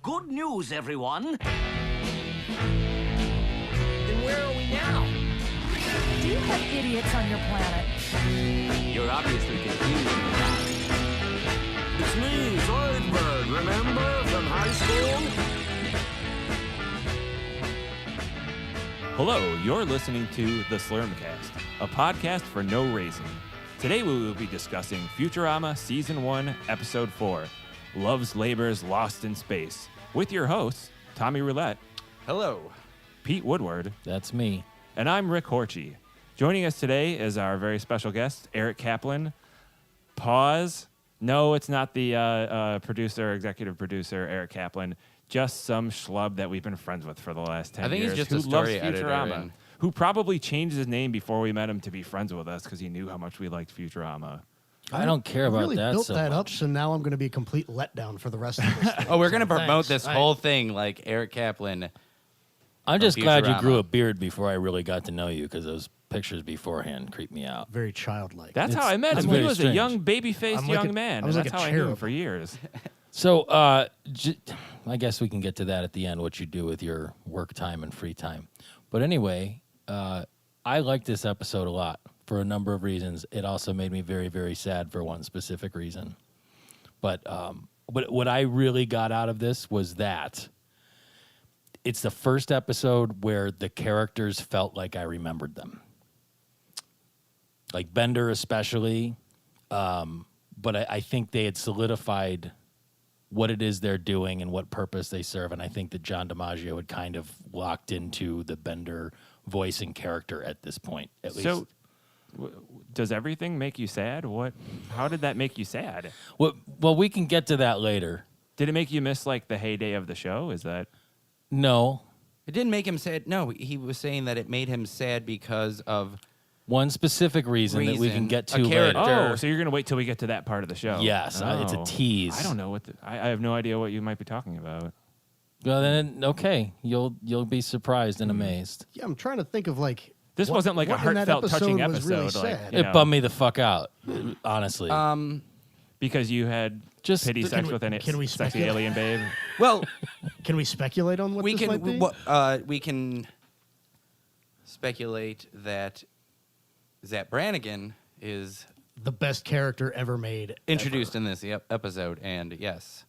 Good news, everyone. Then where are we now? Do you have idiots on your planet? You're obviously confused. It's me, Zoidberg, remember, from high school? Hello, you're listening to The Slurmcast, a podcast for no reason. Today we will be discussing Futurama Season 1, Episode 4, Love's Labor's Lost in Space, with your hosts, Tommy Roulette, Hello. Pete Woodward, That's me. and I'm Rick Horchie. Joining us today is our very special guest, Eric Kaplan. Pause. No, it's not the executive producer, Eric Kaplan. Just some schlub that we've been friends with for the last 10 I think years. he's just a who story loves editor Futurama. and- Who probably changed his name before we met him to be friends with us because he knew how much we liked Futurama. I don't care about really that built so that up, much. so now I'm going to be a complete letdown for the rest of this thing. Oh, we're going to promote Thanks. this whole thing like Eric Kaplan. I'm just glad you Futurama. grew a beard before I really got to know you, because those pictures beforehand creeped me out. Very childlike. That's It's- how I met it's him. He very was a strange. young, baby-faced I'm like young a- man. I was and like that's a how I knew him cherub. for years. So, I guess we can get to that at the end, what you do with your work time and free time. But anyway, I like this episode a lot for a number of reasons. It also made me very, very sad for one specific reason. But what I really got out of this was that it's the first episode where the characters felt like I remembered them. Like Bender especially. But I think they had solidified what it is they're doing and what purpose they serve. And I think that John DiMaggio had kind of locked into the Bender voice and character at this point, at least. So, does everything make you sad? How did that make you sad? Well, we can get to that later. Did it make you miss like the heyday of the show? Is that No. It didn't make him sad. No, he was saying that it made him sad because of One specific reason that we can Reason. get A to character. later. Oh, so you're gonna wait till we get to that part of the show? Yes, it's a Oh. tease. I don't know I have no idea what you might be talking about. Well, then, okay. You'll be surprised and Mm-hmm. amazed. Yeah, I'm trying to think of like. This what- wasn't like a what in that heartfelt, touching episode was really episode. Like, sad. you It know, bummed me the fuck out, honestly. because you had Just- pity Can sex we- with an can we sexy speculate? alien babe. well, Can we speculate on what we this might be? we can speculate that Zapp Brannigan is The best character ever made. introduced in this episode, and yes,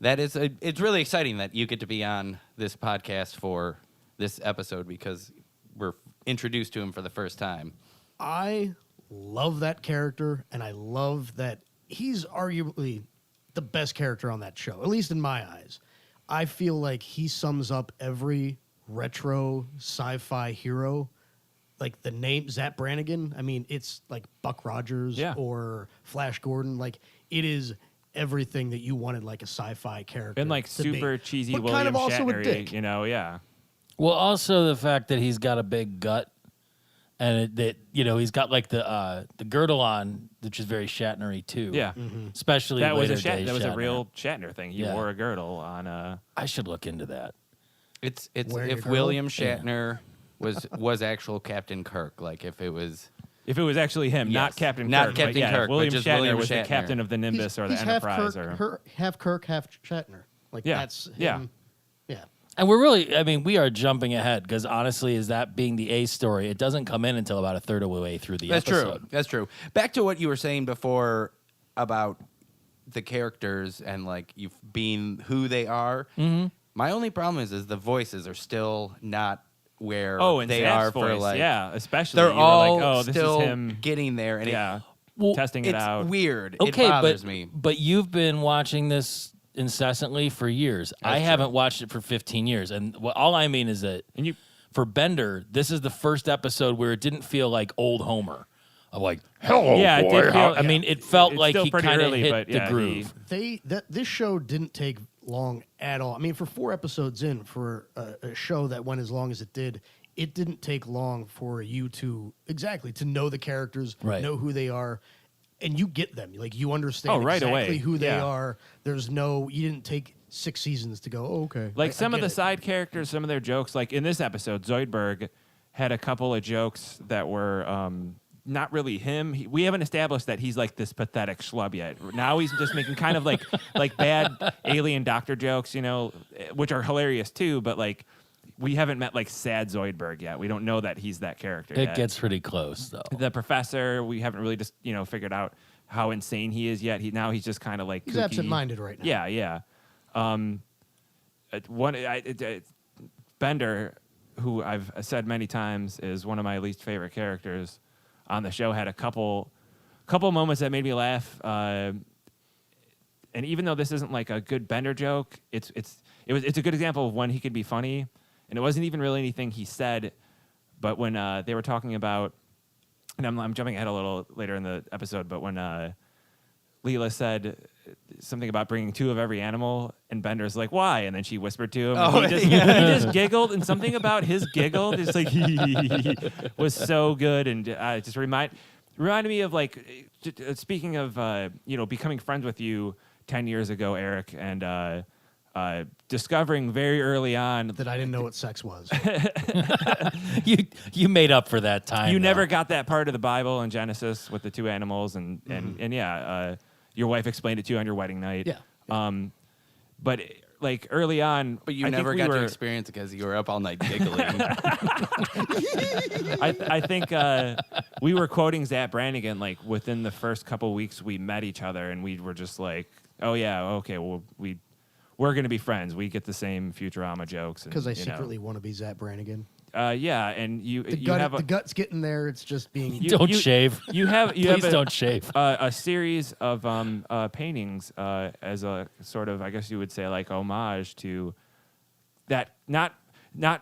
that is it's really exciting that you get to be on this podcast for this episode because we're introduced to him for the first time. I love that character, and I love that he's arguably the best character on that show, at least in my eyes. I feel like he sums up every retro sci-fi hero. Like the name Zapp Brannigan, I mean, it's like Buck Rogers Yeah. or Flash Gordon. Like, it is everything that you wanted, like a sci-fi character. And like to be. super cheesy But William kind of also a Shatner, dick. you know, yeah. Well, also the fact that he's got a big gut, and he's got like the girdle on, which is very Shatnery too. Yeah. Especially That was later days that was a Shatner. real Shatner thing. He Yeah. wore a girdle on I should look into that. It's Wearing a if girdle? William Shatner was actual Captain Kirk, like if it was. if it was actually him, not Yes. Captain Not Kirk. Captain but yeah, Kirk, if but William just Shatner William was the Shatner. captain of the Nimbus or the he's Enterprise. half Kirk, half Shatner. Like, Yeah. that's him. Yeah. Yeah. And we are jumping ahead because honestly, is that being the A story? It doesn't come in until about a third of the way through the That's episode. true. That's true. Back to what you were saying before about the characters and like you being who they are. Mm-hmm. My only problem is the voices are still not where Oh, and they Zapp's are for voice, like. yeah, especially They're you were all like, oh, this still is him. getting there, and Yeah, Well, testing it it's out. weird. Okay, it bothers but me. but you've been watching this incessantly for years. I true. haven't watched it for 15 years, and all I mean is that And you, for Bender, this is the first episode where it didn't feel like old Homer. I'm like, hello, Yeah, it boy. did feel- I mean, it felt it's like still he pretty kind of early, hit but the yeah, groove. This show didn't take long at all. I mean, for 4 episodes in, for a show that went as long as it didn't take long for you to know the characters, Right. know who they are, and you get them. Like, you understand right exactly away. who they Yeah. are. You didn't take 6 seasons to go, oh, okay. like I some of get the it. side characters, some of their jokes, like in this episode, Zoidberg had a couple of jokes that were not really him. We haven't established that he's like this pathetic schlub yet. Now he's just making kind of like bad alien doctor jokes, you know, which are hilarious too. But like, we haven't met like sad Zoidberg yet. We don't know that he's that character It yet. gets pretty close though. The professor, we haven't really just figured out how insane he is yet. He's just kind of like He's kooky. absent-minded right now. Yeah. Bender, who I've said many times is one of my least favorite characters on the show, had a couple moments that made me laugh. And even though this isn't like a good Bender joke, it's a good example of when he could be funny. And it wasn't even really anything he said, but when they were talking about, and I'm jumping ahead a little later in the episode, but when Leela said something about bringing 2 of every animal, and Bender's like, "Why?" And then she whispered to him, and he just giggled, and something about his giggle, just like was so good, and it just reminded me of like, speaking of becoming friends with you 10 years ago, Eric, and discovering very early on That I didn't know what sex was. You made up for that time. you though. never got that part of the Bible in Genesis with the 2 animals, and your wife explained it to you on your wedding night. Yeah. But like early on, But you I never think got we to were, experience it because you were up all night giggling. I think we were quoting Zapp Brannigan like within the first couple weeks we met each other, and we were just like, "Oh yeah, okay, well we're gonna be friends. We get the same Futurama jokes." Because I secretly want to be Zapp Brannigan. Yeah, and you The have the gut's getting there. It's just being... Don't shave. You have Please don't shave. A series of paintings as a sort of, I guess you would say, like homage to that, not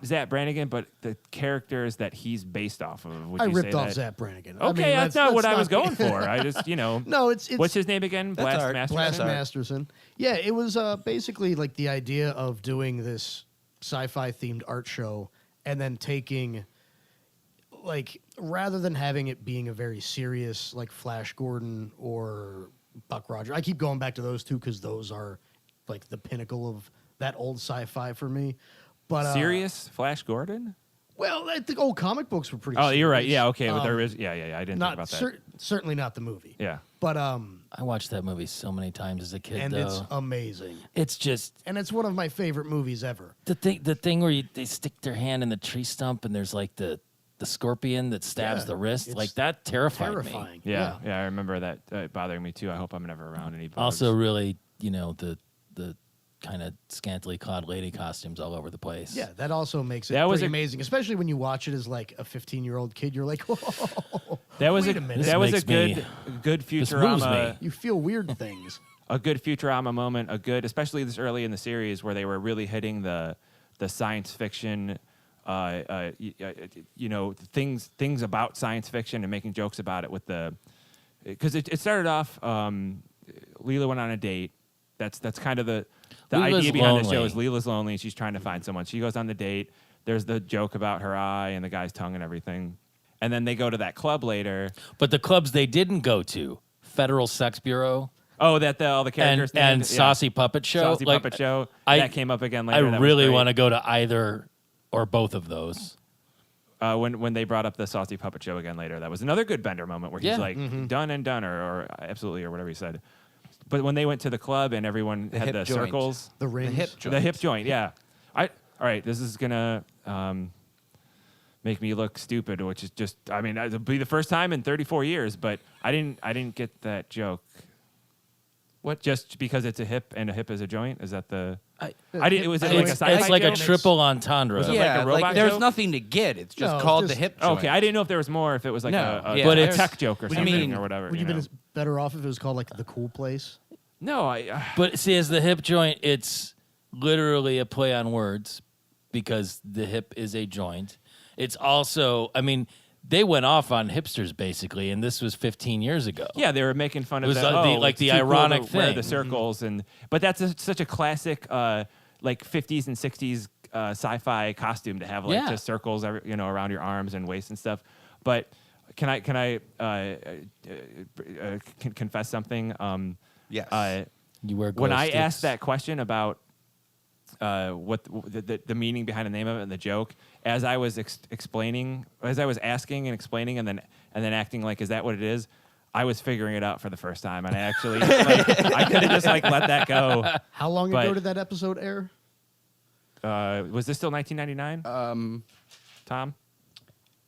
Zapp Brannigan, but the characters that he's based off of. Would I you ripped say off that? Zapp Brannigan. Okay, that's not what I was going for. I just, No, it's what's his name again? That's art. Masterson? Blast Masterson. Yeah, it was basically like the idea of doing this sci-fi themed art show and then taking, like, rather than having it being a very serious, like Flash Gordon or Buck Rogers. I keep going back to those two because those are like the pinnacle of that old sci-fi for me. But Serious Flash Gordon? well, I think old comic books were pretty. Oh, you're right. serious. Yeah, okay. But there is. Yeah. I didn't think Not about that. certainly not the movie. Yeah. But I watched that movie so many times as a kid. and though. it's amazing, It's just and it's one of my favorite movies ever. the thing where they stick their hand in the tree stump and there's like the scorpion that stabs Yeah, the wrist. it's Like that terrified me. Terrifying. Yeah. I remember that bothering me too. I hope I'm never around any bugs. Also, really, the kind of scantily clad lady costumes all over the place. Yeah, that also makes it That was pretty a- amazing, especially when you watch it as like a 15-year-old kid. You're like, whoa, that was wait a minute. that was a This makes good This moves Futurama. me. You feel weird things. A good Futurama moment, especially this early in the series where they were really hitting the science fiction, things about science fiction and making jokes about it because it started off. Leela went on a date. That's kind of the Leela's idea behind the show lonely. is Leela's lonely and she's trying to find someone. She goes on the date. There's the joke about her eye and the guy's tongue and everything, and then they go to that club later. But the clubs they didn't go to, Federal Sex Bureau Oh, that all the characters and named? Saucy Puppet Show. Saucy Like, Puppet Show. I- That came up again I later. That was really great. want to go to either or both of those. When they brought up the Saucy Puppet Show again later, that was another good Bender moment where he's Yeah. like, done and done, or absolutely, or whatever he said. But when they went to the club and everyone had hip the joint. circles, The rings. the hip joint, yeah. All right, this is gonna make me look stupid, which is just, I mean, it'll be the first time in 34 years, but I didn't get that joke. What? Just because it's a hip and a hip is a joint? Is that the? I didn't. Was it like a It's sci-fi like a joke? triple entendre. Was it Yeah, like a robot there's joke? nothing to get. It's just No, called just- the hip joint. Okay, I didn't know if there was more. If it was like No, a yeah, But a it's- tech joke or Would you something mean- or whatever. Would you know? been better off if it was called like the Cool Place? No, I. But see, as the hip joint, it's literally a play on words because the hip is a joint. It's also, I mean, they went off on hipsters basically, and this was 15 years ago. Yeah, they were making fun of It was that. like it's the too cool ironic to wear thing. the circles, but that's such a classic, like 50s and 60s sci-fi costume to have like Yeah. just circles, around your arms and waist and stuff. But can I confess something? Yes. You wear When glow I asked sticks. that question about what the meaning behind the name of it and the joke, as I was explaining, as I was asking and explaining, and and then acting like, is that what it is? I was figuring it out for the first time, and I actually I could have just let that go. How long But- ago did that episode air? Was this still 1999? Tom?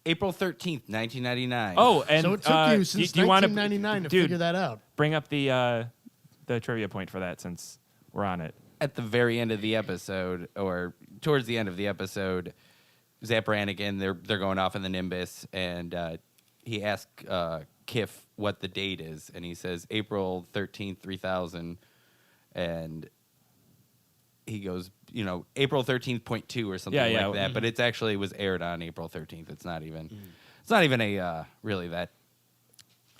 April 13th, 1999. Oh, and So it took you since do you wanna- 1999 to dude, figure that out. Bring up the trivia point for that since we're on it. At the very end of the episode, or towards the end of the episode, Zapp Brannigan, they're going off in the Nimbus, and he asks Kiff what the date is, and he says April 13th, 3000, and he goes, April 13th.2 or something like that. But it's actually was aired on April 13th. It's not even a really that.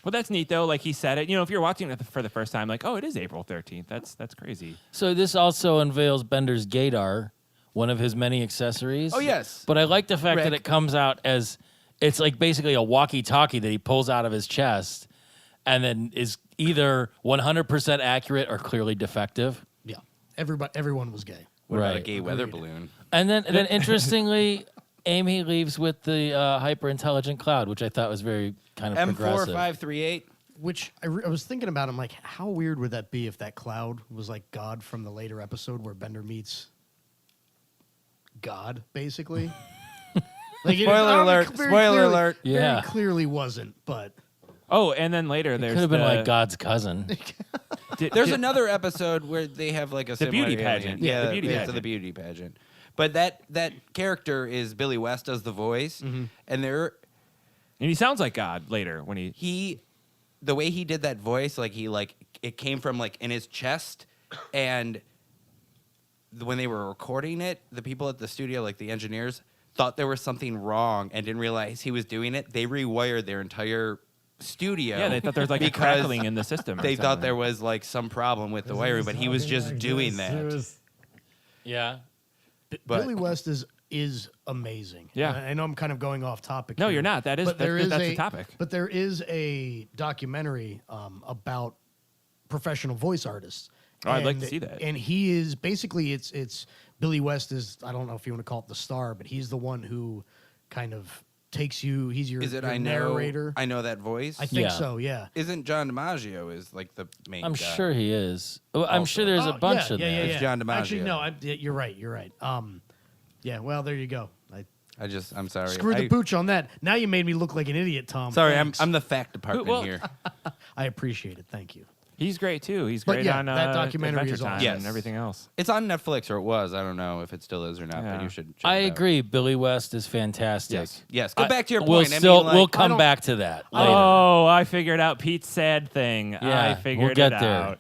Well, that's neat though. Like he said it. If you're watching it for the first time, like, oh, it is April 13th. That's crazy. So this also unveils Bender's gaydar, one of his many accessories. Oh, yes. But I like the fact that Rick. it comes out as it's like basically a walkie-talkie that he pulls out of his chest, and then is either 100% accurate or clearly defective. Yeah, everyone was gay. What about a Right. gay weather balloon? And then interestingly, Amy leaves with the hyper-intelligent cloud, which I thought was very kind of progressive. M4538. Which I was thinking about. I'm like, how weird would that be if that cloud was like God from the later episode where Bender meets God, basically? Spoiler alert, spoiler alert. Yeah. Very clearly wasn't, but Oh, and then later It there's could have been the- like God's cousin. There's another episode where they have like a The beauty similar alien. pageant. Yeah, The beauty it's pageant. the beauty pageant. But that character is Billy West does the voice, and and he sounds like God later when he. the way he did that voice, it came from like in his chest, and when they were recording it, the people at the studio, like the engineers, thought there was something wrong and didn't realize he was doing it. They rewired their entire studio. Yeah, they thought there was like a because crackling in the system. or They thought something. there was like some problem with the wiring, but he was just doing that. Yeah. But- Billy West is amazing. Yeah. I know I'm kind of going off topic. No, here, you're not. That is but there that's is the topic. But there is a documentary about professional voice artists. Oh, I'd like to see that. And he is basically it's Billy West is, I don't know if you want to call it the star, but he's the one who kind of takes you. He's your, Is it your I know narrator. I know that voice? I think Yeah. so. Yeah. Isn't John DiMaggio is like the main I'm guy? sure he is. Well, I'm Also. sure there's a bunch yeah, of yeah, them. yeah, It's yeah. John DiMaggio. Actually, no. You're right. You're right. Yeah. Well, there you go. I'm sorry. Screw the pooch on that. Now you made me look like an idiot, Tom. Sorry, Thanks. I'm the fact department Well- here. I appreciate it. Thank you. He's great too. He's But great yeah, on that documentary Adventure is Time awesome. Yes. and everything else. It's on Netflix, or it was. I don't know if it still is or not, Yeah. but you should. check I it out. agree. Billy West is fantastic. Yes. Go back to your We'll point. still I mean, like, we'll I come don't- back to that later. Oh, I figured out Pete's sad thing. Yeah, I figured we'll get it there. out.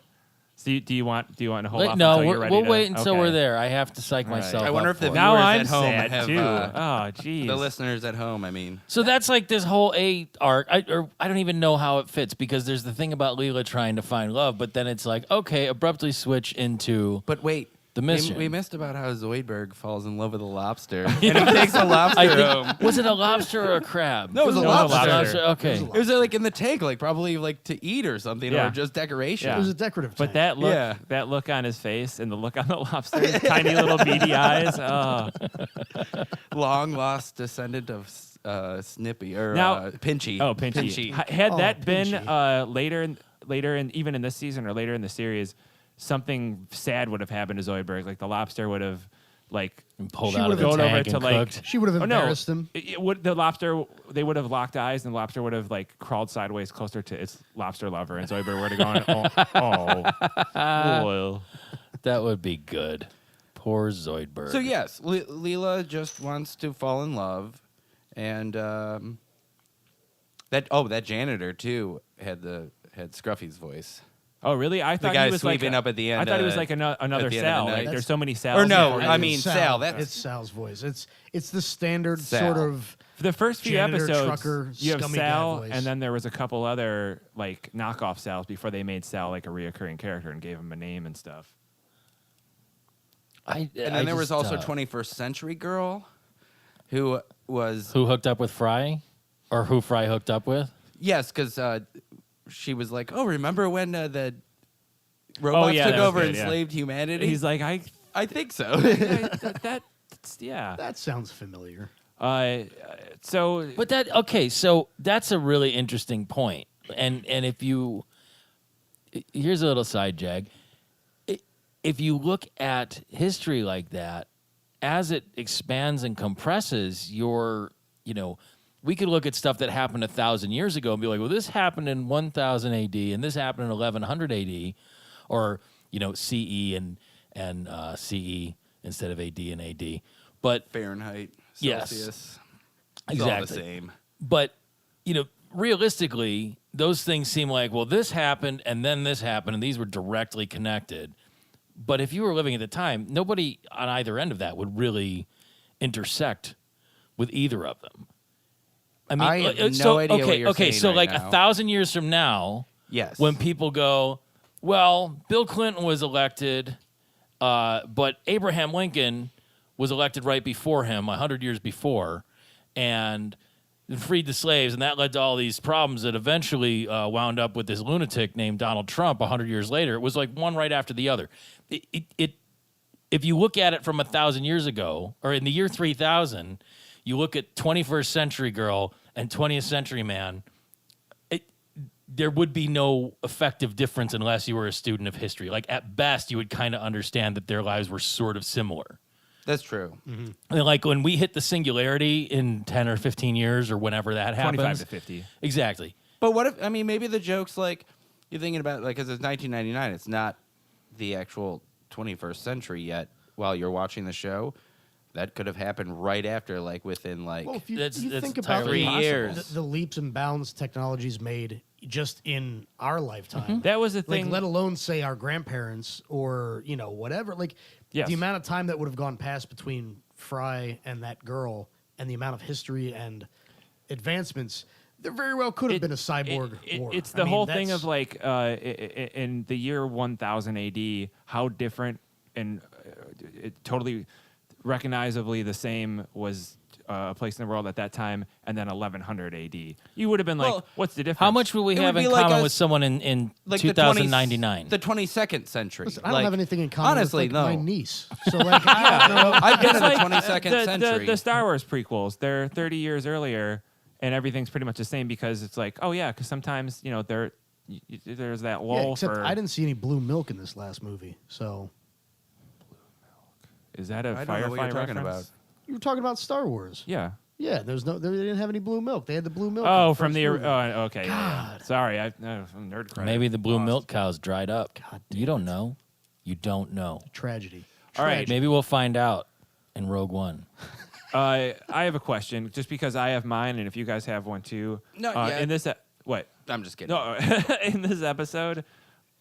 So do you want to hold off No, until you're ready we'll to, wait until okay. we're there. I have to psych All right. myself. I wonder up if the for it. Now viewers I'm at home sad have, too. Oh, jeez. the listeners at home. I mean, So that's like this whole A arc. I don't even know how it fits because there's the thing about Leela trying to find love, but then it's like, okay, abruptly switch into but wait. the mission. We missed about how Zoidberg falls in love with a lobster, and he takes a lobster I home. think, was it a lobster or a crab? No, it was a No, lobster. lobster. Okay. It was like in the tank, like probably like to eat or something, Yeah. or just decoration. Yeah. It was a decorative But tank. that look on his face and the look on the lobster's tiny little beady eyes. Oh, Long lost descendant of Snippy or Now- Pinchy. oh, Pinchy. Pinchy. Had Oh, that been Pinchy. later in even in this season or later in the series, something sad would have happened to Zoidberg. Like the lobster would have like And pulled She out of the would've gone over tank to and like cooked. She would have Oh, no. embarrassed him. It would the lobster? They would have locked eyes, and the lobster would have like crawled sideways closer to its lobster lover, and Zoidberg would have gone, oh, That would be good. Poor Zoidberg. So yes, Leela just wants to fall in love, and that janitor too had Scruffy's voice. oh, really? I thought guy he was like sweeping up at the end, I thought he was at like another the end of the Sal. night. Like there's so many Sals. Or no, in I it. mean, It's Sal, that's- it's Sal's voice. It's the standard Sal. sort of. For the first few Janitor, episodes, trucker, you have scummy guy Sal, voice. and then there was a couple other like knockoff Sals before they made Sal like a reoccurring character and gave him a name and stuff. And then there was also 21st Century Girl, who was who hooked up with Fry, or who Fry hooked up with. yes, because she was like, oh, remember when the robots yeah, took that was over good, and yeah. enslaved humanity? He's like, I think so. that's, yeah. That sounds familiar. So, But so that's a really interesting point. And if you, here's a little side jag. If you look at history like that, as it expands and compresses, we could look at stuff that happened 1,000 years ago and be like, well, this happened in 1000 AD and this happened in 1100 AD, or CE and CE instead of AD and AD. But Fahrenheit, Yes. Celsius. exactly It's all the same. But realistically, those things seem like, well, this happened and then this happened, and these were directly connected. But if you were living at the time, nobody on either end of that would really intersect with either of them. I mean, I have no idea what you're saying so right like now. 1,000 years from now, Yes. when people go, well, Bill Clinton was elected, but Abraham Lincoln was elected right before him, 100 years before, and freed the slaves, and that led to all these problems that eventually wound up with this lunatic named Donald Trump 100 years later. It was like one right after the other. If you look at it from 1,000 years ago, or in the year 3000, you look at 21st century girl and 20th century man, there would be no effective difference unless you were a student of history. Like, at best, you would kind of understand that their lives were sort of similar. That's true. And like when we hit the singularity in 10 or 15 years or whenever that happens. 25 to 50. Exactly. But what if, maybe the joke's like, you're thinking about, like, because it's 1999, it's not the actual 21st century yet while you're watching the show. That could have happened right after, like, within, like, Well, if you That's think about entirely 3 possible. years. the leaps and bounds technology's made just in our lifetime. That was the Like, thing. let alone say our grandparents or whatever. Like Yes. the amount of time that would have gone past between Fry and that girl, and the amount of history and advancements, there very well could have been a cyborg war. It's I the mean, whole thing that's- of like in the year 1000 AD, how different and totally recognizably the same was a place in the world at that time, and then 1100 AD. You would have been like, Well, what's the difference? How much would we It have would in be like common us- with someone in like 2099? the 22nd century. Listen, I don't Like, have anything in common honestly, with like, no. my niece. So like, I don't know. I've been It's in the like, 22nd century. The Star Wars prequels, they're 30 years earlier, and everything's pretty much the same because it's like, oh yeah, because sometimes there's that lull Yeah, except for. I didn't see any blue milk in this last movie. So Is that a I don't Firefly know what you're talking reference? you were talking about Star Wars. Yeah. Yeah, they didn't have any blue milk. They had the blue milk. Oh, in from first the movie. okay. Yeah. Sorry, I'm nerd credit. Maybe the blue Lost. milk cows dried up. God You don't know. You don't know. Tragedy. All right, Maybe we'll find out in Rogue One. I have a question, just because I have mine, and if you guys have one too. Not yet. In this, what? I'm just kidding. No, in this episode,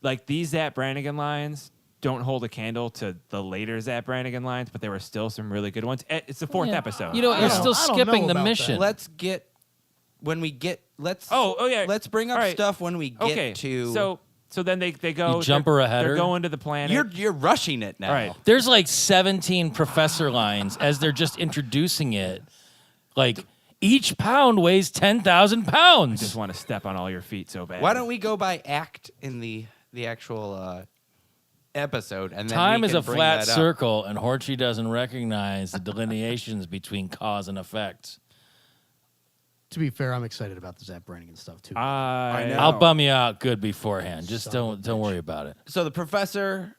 like these Zapp Brannigan lines don't hold a candle to the later Zapp Brannigan lines, but there were still some really good ones. It's the fourth episode. You know, I you're don't- still I don't skipping know the about mission. that. Let's get let's Oh, yeah. let's bring up All right. stuff when we get okay. to So then they go. You jump her ahead They're her? going to the planet. you're rushing it now. All right. There's like 17 professor lines as they're just introducing it. Like, each pound weighs 10,000 pounds. Just want to step on all your feet so bad. Why don't we go by act in the actual episode and then Time we is can a bring flat that up. circle, and Horchie doesn't recognize the delineations between cause and effect. To be fair, I'm excited about the Zapp Brannigan stuff too. I know. I'll bum you out good beforehand. Just Son of a don't bitch. worry about it. So the professor,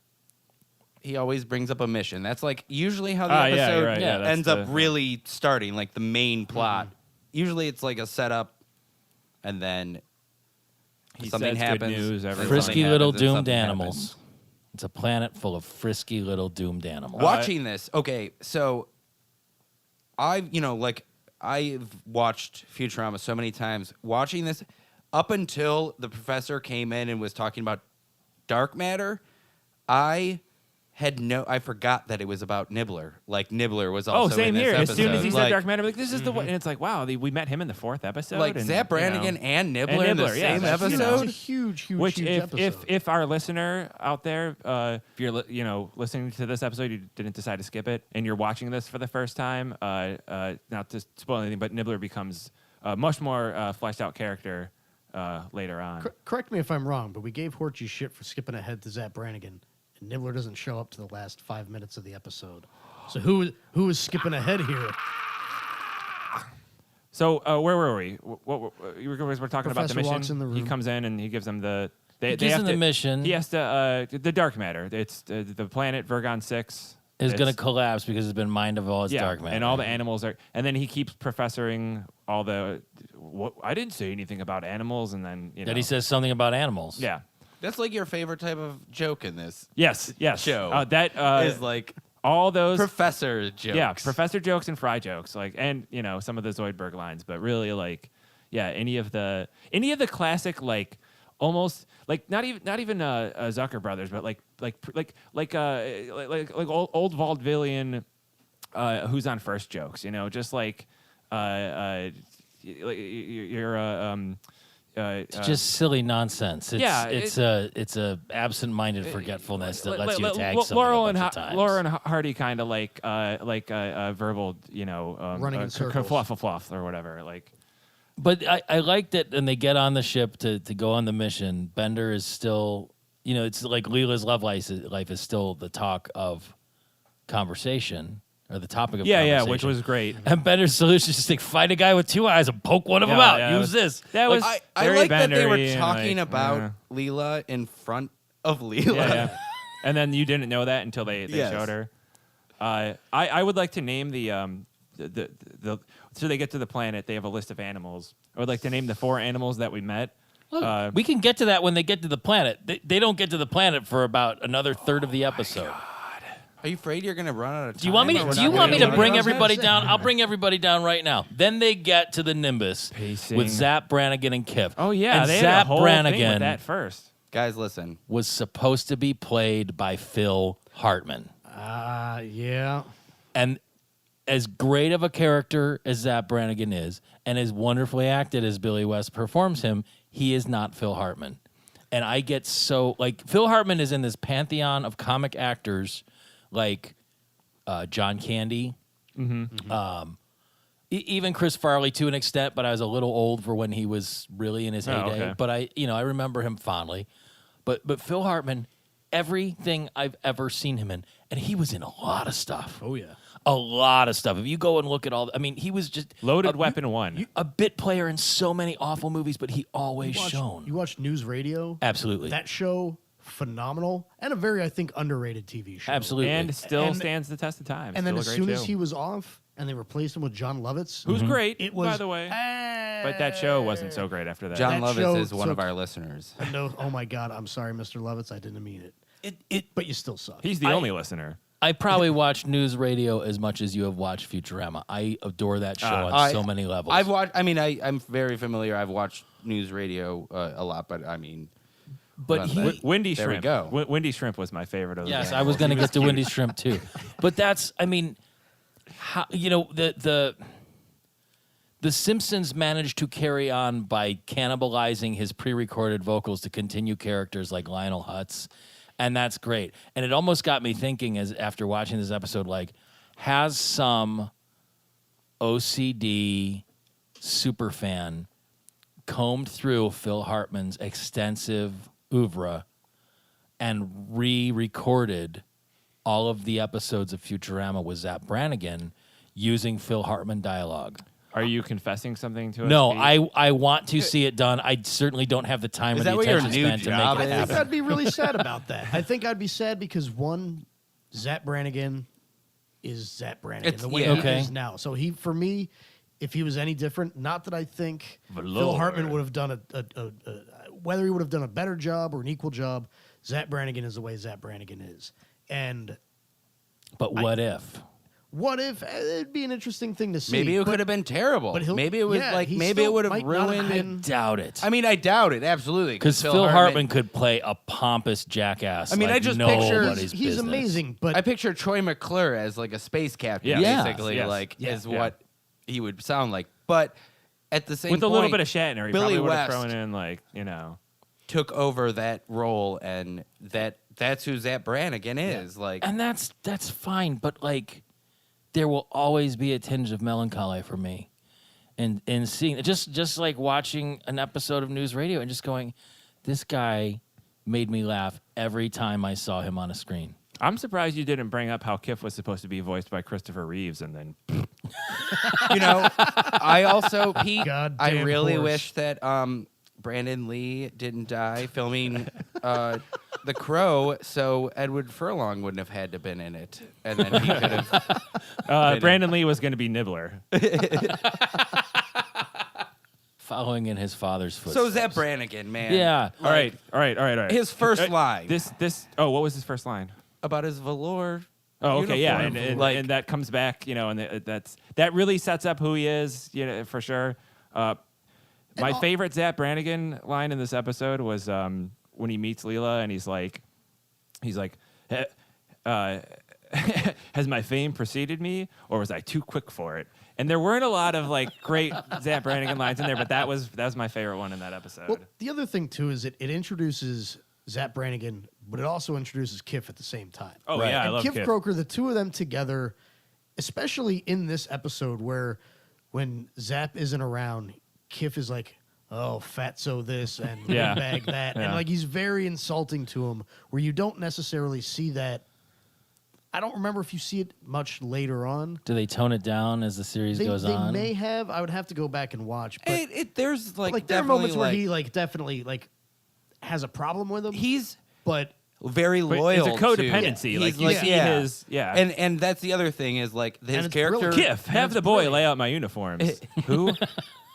he always brings up a mission. That's like usually how the Ah, episode yeah, you're right. Yeah, that's ends up the- really starting, like the main plot. Usually it's like a setup, and then He something says happens. good news then every something Frisky happens, little and doomed something animals. happens. It's a planet full of frisky little doomed animals. Watching this, okay, so I've watched Futurama so many times. Watching this, up until the professor came in and was talking about dark matter, I forgot that it was about Nibbler. Like Nibbler was also same in this here. episode. As soon as he like, said Dark Matter, I'm like, this is the one. And it's like, wow, we met him in the fourth episode. like and, Zapp Brannigan and Nibbler in the Nibbler, yeah, same that's, you know, It's a episode. huge, huge, Which, huge if episode. our listener out there, if you're listening to this episode, you didn't decide to skip it, and you're watching this for the first time, not to spoil anything, but Nibbler becomes a much more fleshed out character later on. Correct me if I'm wrong, but we gave Horchie shit for skipping ahead to Zapp Brannigan, and Nibbler doesn't show up to the last 5 minutes of the episode. So who is skipping ahead here? So where were we? We're talking about the Professor mission. walks in the He room. comes in and he gives them the. They gives have them the to- mission. He has to the dark matter. It's the planet Vergon 6 Is going to It's- collapse because it's been mined of all its dark matter. and all the animals are. And then he keeps professoring all the. I didn't say anything about animals, and then That he says something about animals. Yeah. That's like your favorite type of joke in this Yes. show. That is like all those professor jokes. Yeah, professor jokes and fry jokes, and some of the Zoidberg lines, but really any of the classic almost not even Zucker brothers, but like old vaudevillian who's on first jokes, just It's just silly nonsense. It's a absent-minded forgetfulness that lets you tag something Laurel a and bunch of times. Laura and Hardy kind of verbal, Running in circles. fluff or whatever. But I like that when they get on the ship to go on the mission, Bender is still, it's like Leela's love life is still the talk of conversation, or the topic of conversation. which was great. And Bender's solution is just like, find a guy with two eyes and poke one of them out. Use this. That was I very like that they were Bendery and, talking about Leela in front of Leela. Yeah. And then you didn't know that until they Yes. showed her. I would like to name the so they get to the planet. They have a list of animals. I would like to name the 4 animals that we met. Look, we can get to that when they get to the planet. They don't get to the planet for about another third of the episode. Are you afraid you're going to run out of time? Do you want me or we're to? Do you not want me gonna to do bring it? everybody down? I'll bring everybody down right now. Then they get to the Nimbus Pacing. with Zapp, Brannigan, and Kip. Oh yeah, and they Zapp had a whole thing with Brannigan that first. Guys, listen. was supposed to be played by Phil Hartman, Yeah. and as great of a character as Zapp Brannigan is, and as wonderfully acted as Billy West performs him, he is not Phil Hartman. And I get so Phil Hartman is in this pantheon of comic actors like John Candy, even Chris Farley to an extent, but I was a little old for when he was really in his heyday. okay. But I remember him fondly. But Phil Hartman, everything I've ever seen him in, and he was in a lot of stuff. Oh, yeah. A lot of stuff. If you go and look at he was just Loaded Weapon 1. a bit player in so many awful movies, but he always shone. You watch News Radio? Absolutely. That show, phenomenal, and a very, I think, underrated TV show. Absolutely. and still And- stands the test of time. And then Still as a great soon as show. he was off and they replaced him with John Lovitz, who's great, it was, by the way, but that show wasn't so great after that. John That show Lovitz is one of took- our listeners. No, oh my God, I'm sorry, Mr. Lovitz, I didn't mean it. But you still suck. He's the only listener. I probably watched News Radio as much as you have watched Futurama. I adore that show on so many levels. I've watched. I mean, I'm very familiar. I've watched News Radio a lot, but I mean, but he, Wendy There we Shrimp. go. Wendy Shrimp was my favorite of the yes, band. I was going to get to Wendy Shrimp too. But that's, how the Simpsons managed to carry on by cannibalizing his pre-recorded vocals to continue characters like Lionel Hutz. And that's great. And it almost got me thinking, as after watching this episode, has some OCD superfan combed through Phil Hartman's extensive oeuvre and re-recorded all of the episodes of Futurama with Zapp Brannigan using Phil Hartman dialogue? Are you confessing something to us? No, Pete? I want to see it done. I certainly don't have the time Is or that the what your attention new span to job make it is? I think happen. I'd be really sad about that. I think I'd be sad because one, Zapp Brannigan is Zapp Brannigan It's- the way yeah. he Okay. is now. So for me, if he was any different, not that I think Phil Hartman would have done whether he would have done a better job or an equal job, Zapp Brannigan is the way Zapp Brannigan is. And But what if? what if it'd be an interesting thing to see? maybe it but- could have been terrible. but he'll- Maybe it was yeah, he maybe it still would have might not have ruined. been- Doubt it. I mean, I doubt it absolutely Because Phil Hartman could play a pompous jackass. I mean, like I just picture- nobody's he's business. amazing, but I picture Troy McClure as like a space captain, Yes. basically, Yes. like Yes. is Yeah. what he would sound like. But at the same with point, a little bit of Shatner, he Billy probably would have West thrown in took over that role, and that's who Zapp Brannigan is. Like, And that's fine, but there will always be a tinge of melancholy for me. And seeing just like watching an episode of News Radio and just going, this guy made me laugh every time I saw him on a screen. I'm surprised you didn't bring up how Kif was supposed to be voiced by Christopher Reeves, and then You know, I also Pete. I Goddamn really horse. wish that Brandon Lee didn't die filming The Crow, so Edward Furlong wouldn't have had to been in it, and then he could have. Brandon Lee was going to be Nibbler. Following in his father's footsteps. So Zapp Brannigan, man. Yeah. All right. His first line. Oh, what was his first line? About his velour. Oh, okay, yeah, uniform. and that comes back, you know, and that really sets up who he is, you know, for sure. My favorite Zapp Brannigan line in this episode was when he meets Leela, and he's like, has my fame preceded me, or was I too quick for it? And there weren't a lot of like great Zapp Brannigan lines in there, but that was my favorite one in that episode. Well, the other thing too is it introduces Zapp Brannigan, but it also introduces Kif at the same time. Oh, yeah, I and love Kif Kif. Kroker, the two of them together, especially in this episode where when Zapp isn't around, Kif is like, "Oh, fatso this and Yeah. bag that," Yeah. and like he's very insulting to him. Where you don't necessarily see that. I don't remember if you see it much later on. Do they tone it down as the series goes They on? may have. I would have to go back and watch. But There's like there are definitely moments where like, he like definitely like has a problem with him. he's but very But loyal. it's a codependency. To, Like he's you see his, yeah. And that's the other thing is like his it's character. brilliant. Kif, have That's the boy brilliant. lay out my uniforms. Who?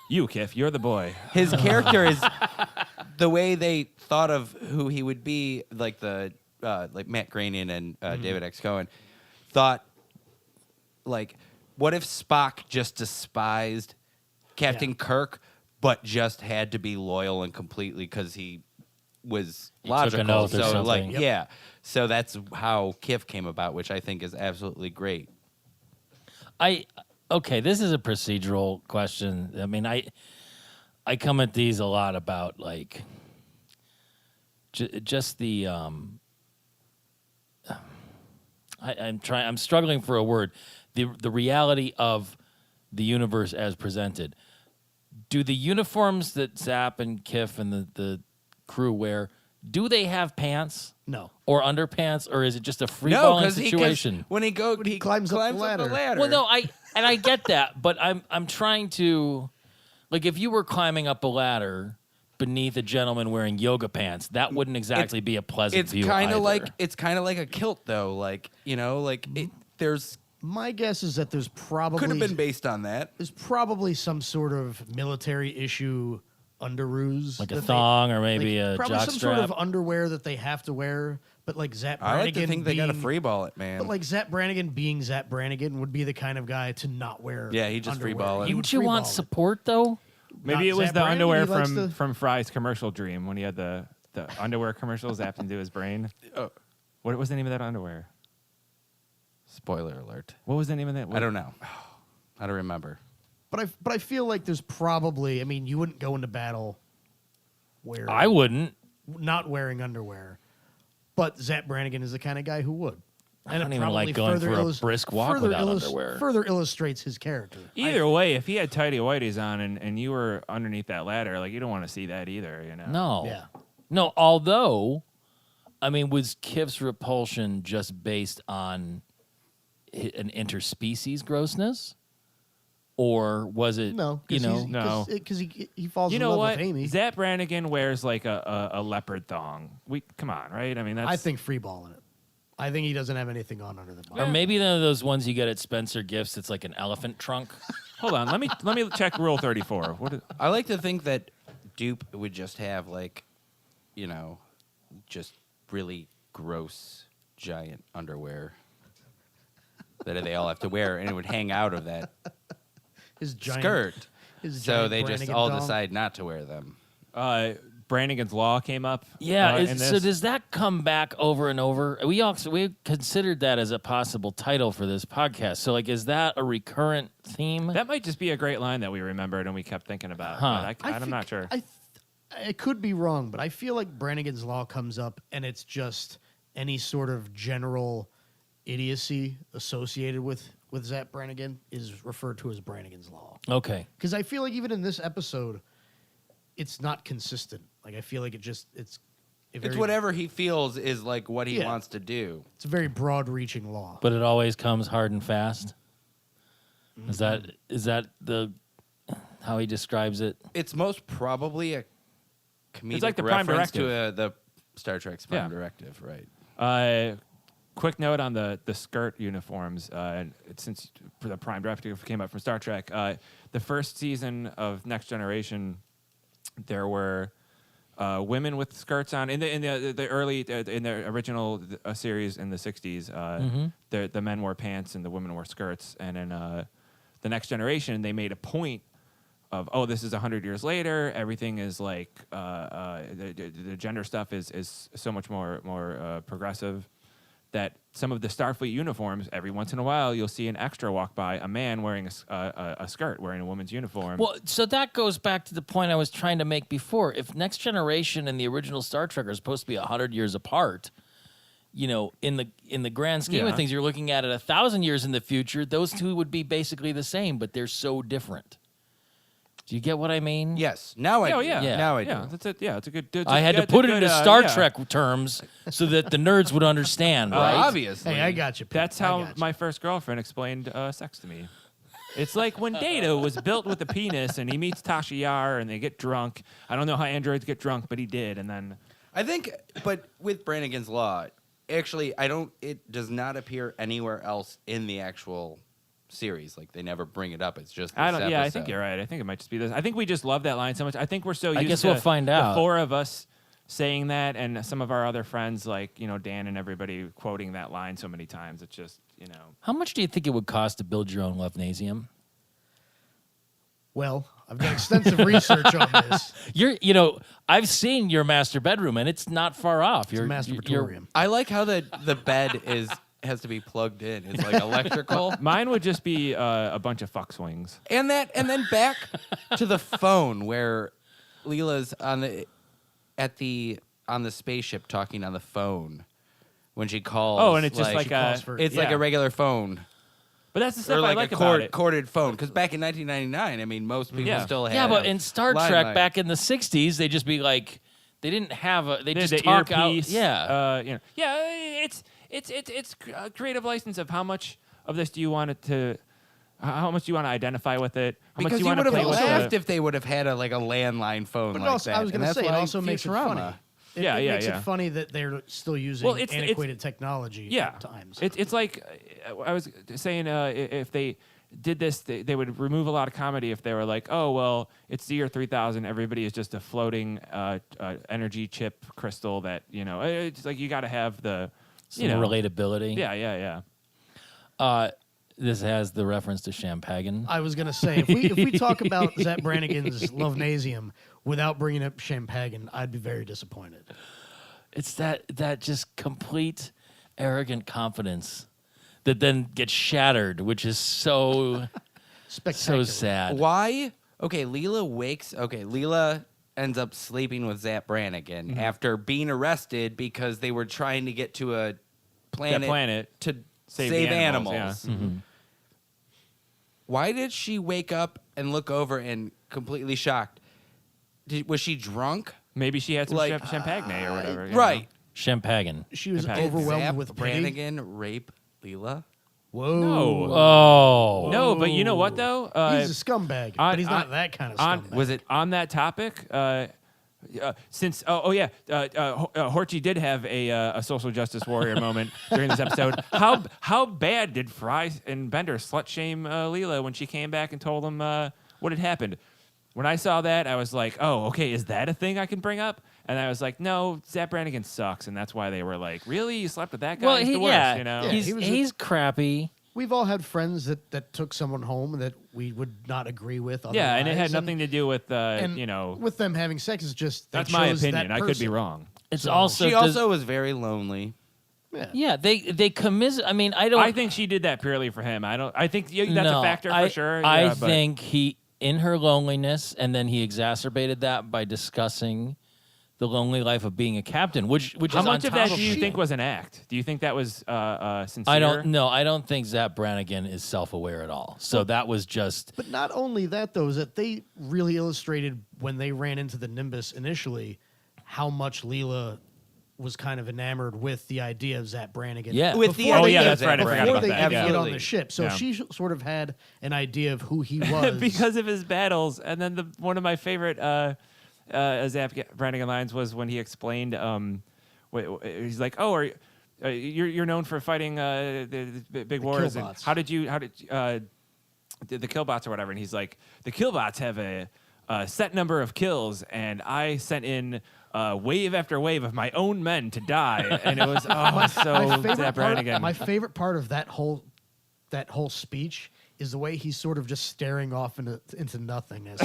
You, Kif. You're the boy. His character is the way they thought of who he would be, like the like Matt Groening and David X. Cohen thought, like, what if Spock just despised Captain Kirk, but just had to be loyal and completely because he was He took an logical. oath or So like, something. yeah. So that's how Kif came about, which I think is absolutely great. Okay, this is a procedural question. I mean, I come at these a lot about like just the I'm struggling for a word. The reality of the universe as presented. Do the uniforms that Zapp and Kif and the crew wear, do they have pants? no. Or underpants, or is it just a free No, balling because situation? when he climbs up the ladder. Well, no, I get that, but I'm trying to, like, if you were climbing up a ladder beneath a gentleman wearing yoga pants, that wouldn't exactly be a pleasant It's view. kind of either. like a kilt though, like there's My guess is that there's probably could have been based on that. there's probably some sort of military issue underoos, like a that they- thong or maybe like, a probably jock some strap. sort of underwear that they have to wear. But like Zapp Brannigan, I like to think they got to being- free ball it, man. But like Zapp Brannigan being Zapp Brannigan would be the kind of guy to not wear. Yeah, he'd just underwear. free ball it. He would Wouldn't you free want ball it. support though? Maybe Not it was Zapp the Brannigan, underwear he likes from Fry's commercial dream when he had the underwear commercial zapped into his brain. What was the name of that underwear? Spoiler alert. What was the name of that? I don't know. I don't remember. But I feel like there's probably. I mean, you wouldn't go into battle wearing I wouldn't. not wearing underwear. But Zapp Brannigan is the kind of guy who would. I it don't even probably like going further for a brisk walk further without underwear. Further illustrates his character. Either way, if he had tighty whities on and you were underneath that ladder, like you don't want to see that either, you know. No. Yeah. No, although, I mean, was Kif's repulsion just based on an interspecies grossness? Or was it, No, you know? No. because he falls You in know love what? with Amy. Zapp Brannigan wears like a leopard thong. Come on, right? I mean, that's. I think free balling it. I think he doesn't have anything on under the bottom. Or maybe one of those ones you get at Spencer Gifts. It's like an elephant trunk. Hold on, let me check Rule 34. I like to think that Dupe would just have like, just really gross giant underwear that they all have to wear, and it would hang out of that His giant skirt. His So giant they just Brannigan all dong. decide not to wear them. Brannigan's Law came up. Yeah. in this. So does that come back over and over? We considered that as a possible title for this podcast. So like, is that a recurrent theme? That might just be a great line that we remembered and we kept thinking about. Huh. But I'm think- not sure. I could be wrong, but I feel like Brannigan's Law comes up and it's just any sort of general idiocy associated with Zapp Brannigan is referred to as Brannigan's Law. Okay. Because I feel like even in this episode, it's not consistent. Like I feel like it's It's whatever he feels is like what he Yeah. wants to do. It's a very broad-reaching law. But it always comes hard and fast. Is that the how he describes it? It's most probably a comedic like the Prime reference to Directive. the Star Trek's Prime Yeah. Directive, right? Quick note on the skirt uniforms. Since the Prime Directive came up from Star Trek, the first season of Next Generation, there were women with skirts on in the early in the original series in the 60s. The men wore pants and the women wore skirts. And in the Next Generation, they made a point of, oh, this is 100 years later. Everything is like the gender stuff is so much more progressive. That some of the Starfleet uniforms, every once in a while, you'll see an extra walk by, a man wearing a skirt, wearing a woman's uniform. Well, so that goes back to the point I was trying to make before. If Next Generation and the original Star Trek are supposed to be 100 years apart, in the grand scheme of Yeah. things, you're looking at it 1,000 years in the future. Those two would be basically the same, but they're so different. Do you get what I mean? Yes. Now I Oh do. yeah, Yeah. Now I do. yeah, that's it. Yeah, it's a good. I had to put it into Star yeah. Trek terms so that the nerds would understand, Well, right? obviously. Hey, I got you. Pete. That's I how got you. my first girlfriend explained sex to me. It's like when Data was built with a penis and he meets Tasha Yar and they get drunk. I don't know how androids get drunk, but he did, and then I think, but with Brannigan's Law, actually, it does not appear anywhere else in the actual series. Like, they never bring it up. It's just this I think episode. you're right. I think it might just be this. I think we just love that line so much. I think we're so used guess to we'll find out. the four of us saying that, and some of our other friends, like Dan and everybody, quoting that line so many times. It's just How much do you think it would cost to build your own Lovenasium? Well, I've done extensive research on this. I've seen your master bedroom, and it's not far off. It's a masturbatorium. I like how the bed has to be plugged in. It's like electrical. mine would just be a bunch of fuck swings. And then back to the phone where Leela's on the spaceship talking on the phone when she calls. Oh, and it's just like She calls for- it's like yeah. a regular phone But that's the stuff or like I like a about it. corded phone. Because back in 1999, I mean, most people Yeah. still had. Yeah, but in Star line Trek light. back in the 60s, they just be like, they didn't have a, they The just talk earpiece, out. yeah, it's a creative license of how much of this do you want it to, how much do you want to identify with it, how much Because do you you want would to have play with laughed it. if they would have had a landline phone But like also, that. I was going to And say, it that's also why makes it Futurama. funny. It Yeah, makes yeah. it funny that they're still using Well, it's- antiquated technology Yeah, at times. it's like I was saying, if they did this, they would remove a lot of comedy if they were like, oh well, it's the year 3000, everybody is just a floating energy chip crystal that it's like you got to have the Some relatability. yeah. This has the reference to Champagne. I was going to say, if we talk about Zapp Brannigan's Lovenasium without bringing up Champagne, I'd be very disappointed. It's that just complete arrogant confidence that then gets shattered, which is so Spectacular. sad. Why? Okay, Leela ends up sleeping with Zapp Brannigan after being arrested because they were trying to get to a planet to Save save the animals, animals. yeah. Why did she wake up and look over and completely shocked? Was she drunk? Maybe she had some Like, champagne or whatever. you Right. Champagne. She was Did Did overwhelmed Zapp with pity. Brannigan rape Leela? Whoa. know? Oh. No, but you know what though? He's a scumbag, on- but he's not on- that kind of on- scumbag. Was it On that topic, since Horchie did have a social justice warrior moment during this episode. How bad did Fry and Bender slut shame Leela when she came back and told him what had happened? When I saw that, I was like, oh, okay, is that a thing I can bring up? And I was like, no, Zapp Brannigan sucks, and that's why they were like, really, you slept with that guy? Well, He's the worst, yeah, you know. Yeah, he was he's crappy. We've all had friends that took someone home that we would not agree with. Yeah, and it had otherwise, nothing to do with and with with them having sex is just they that's my chose opinion. that I could be person. wrong. It's So- also She also was very lonely. yeah. They commiserate. I mean, I don't. I think she did that purely for him. I think that's no, a factor I, for sure. I yeah, but- think he, in her loneliness, and then he exacerbated that by discussing the lonely life of being a captain, which How is much on of that top do you shit. think was an act? Do you think that was sincere? I don't know. I don't think Zapp Brannigan is self-aware at all. So that was just But not only that, though, is that they really illustrated when they ran into the Nimbus initially how much Leela was kind of enamored with the idea of Zapp Brannigan. Yeah. With the Before they idea that's of right. I Zapp forgot before about they that. even Yeah. get on Absolutely. the ship. So Yeah. she sort of had an idea of who he was. because of his battles. And then one of my favorite Zapp Brannigan lines was when he explained, he's like, "Oh, you're known for fighting the big wars. And Killbots. how did the Killbots or whatever?" And he's like, "The Killbots have a set number of kills, and I sent in wave after wave of my own men to die." And it was Zapp Brannigan. My favorite part of that whole speech is the way he's sort of just staring off into nothingness,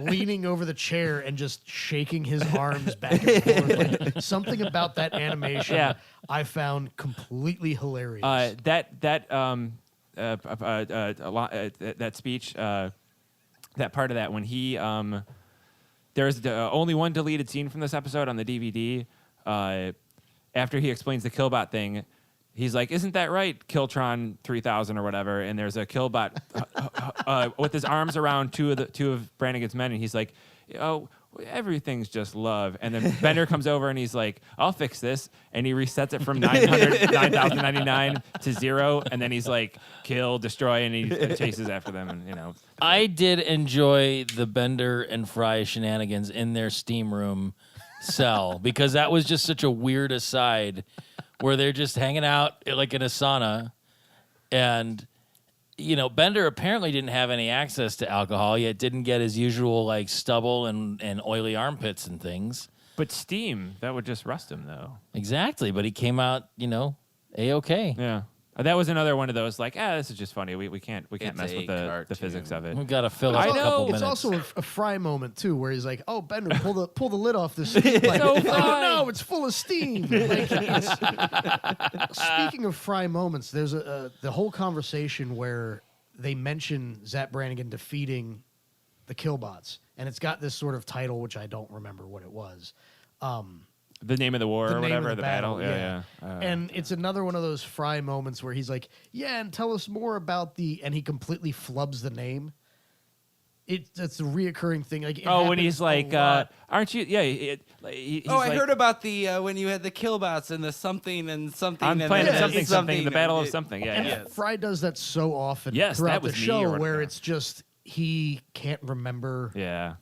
leaning over the chair and just shaking his arms back and forth. Like, something about that animation I found completely hilarious. That speech, that part of that when he there's only one deleted scene from this episode on the DVD. After he explains the Killbot thing, he's like, "Isn't that right, Killtron 3000 or whatever?" And there's a Killbot with his arms around two of Brannigan's men, and he's like, "Oh, everything's just love." And then Bender comes over and he's like, "I'll fix this," and he resets it from 9,099 to 0, and then he's like, "Kill, destroy," and he chases after them, and I did enjoy the Bender and Fry shenanigans in their steam room cell because that was just such a weird aside where they're just hanging out like in a sauna, and Bender apparently didn't have any access to alcohol, yet didn't get his usual like stubble and oily armpits and things. But steam, that would just rust him though. Exactly, but he came out, A-okay. Yeah. That was another one of those like, this is just funny. We can't It's mess a with the cartoon. physics of it. We've got to fill I up a know. couple It's minutes. also a Fry moment too, where he's like, "Oh, Bender, pull the lid off this steam pipe." So "Oh Fry." no, it's full of steam. Like, speaking of Fry moments, there's the whole conversation where they mention Zapp Brannigan defeating the Killbots, and it's got this sort of title which I don't remember what it was. The name of the war The or name whatever, of the battle, yeah. And it's another one of those Fry moments where he's like, "Yeah, and tell us more about and he completely flubs the name. That's a reoccurring thing. Like, When he's like, lot. "Aren't you?" Yeah. He's I like, heard about the when you had the Killbots and the something and something. I'm and planning then something, the Battle of and- something. Yeah, And yeah. Fry does that so often Yes, throughout that was the me show, or where whatever. it's just he can't remember Yeah.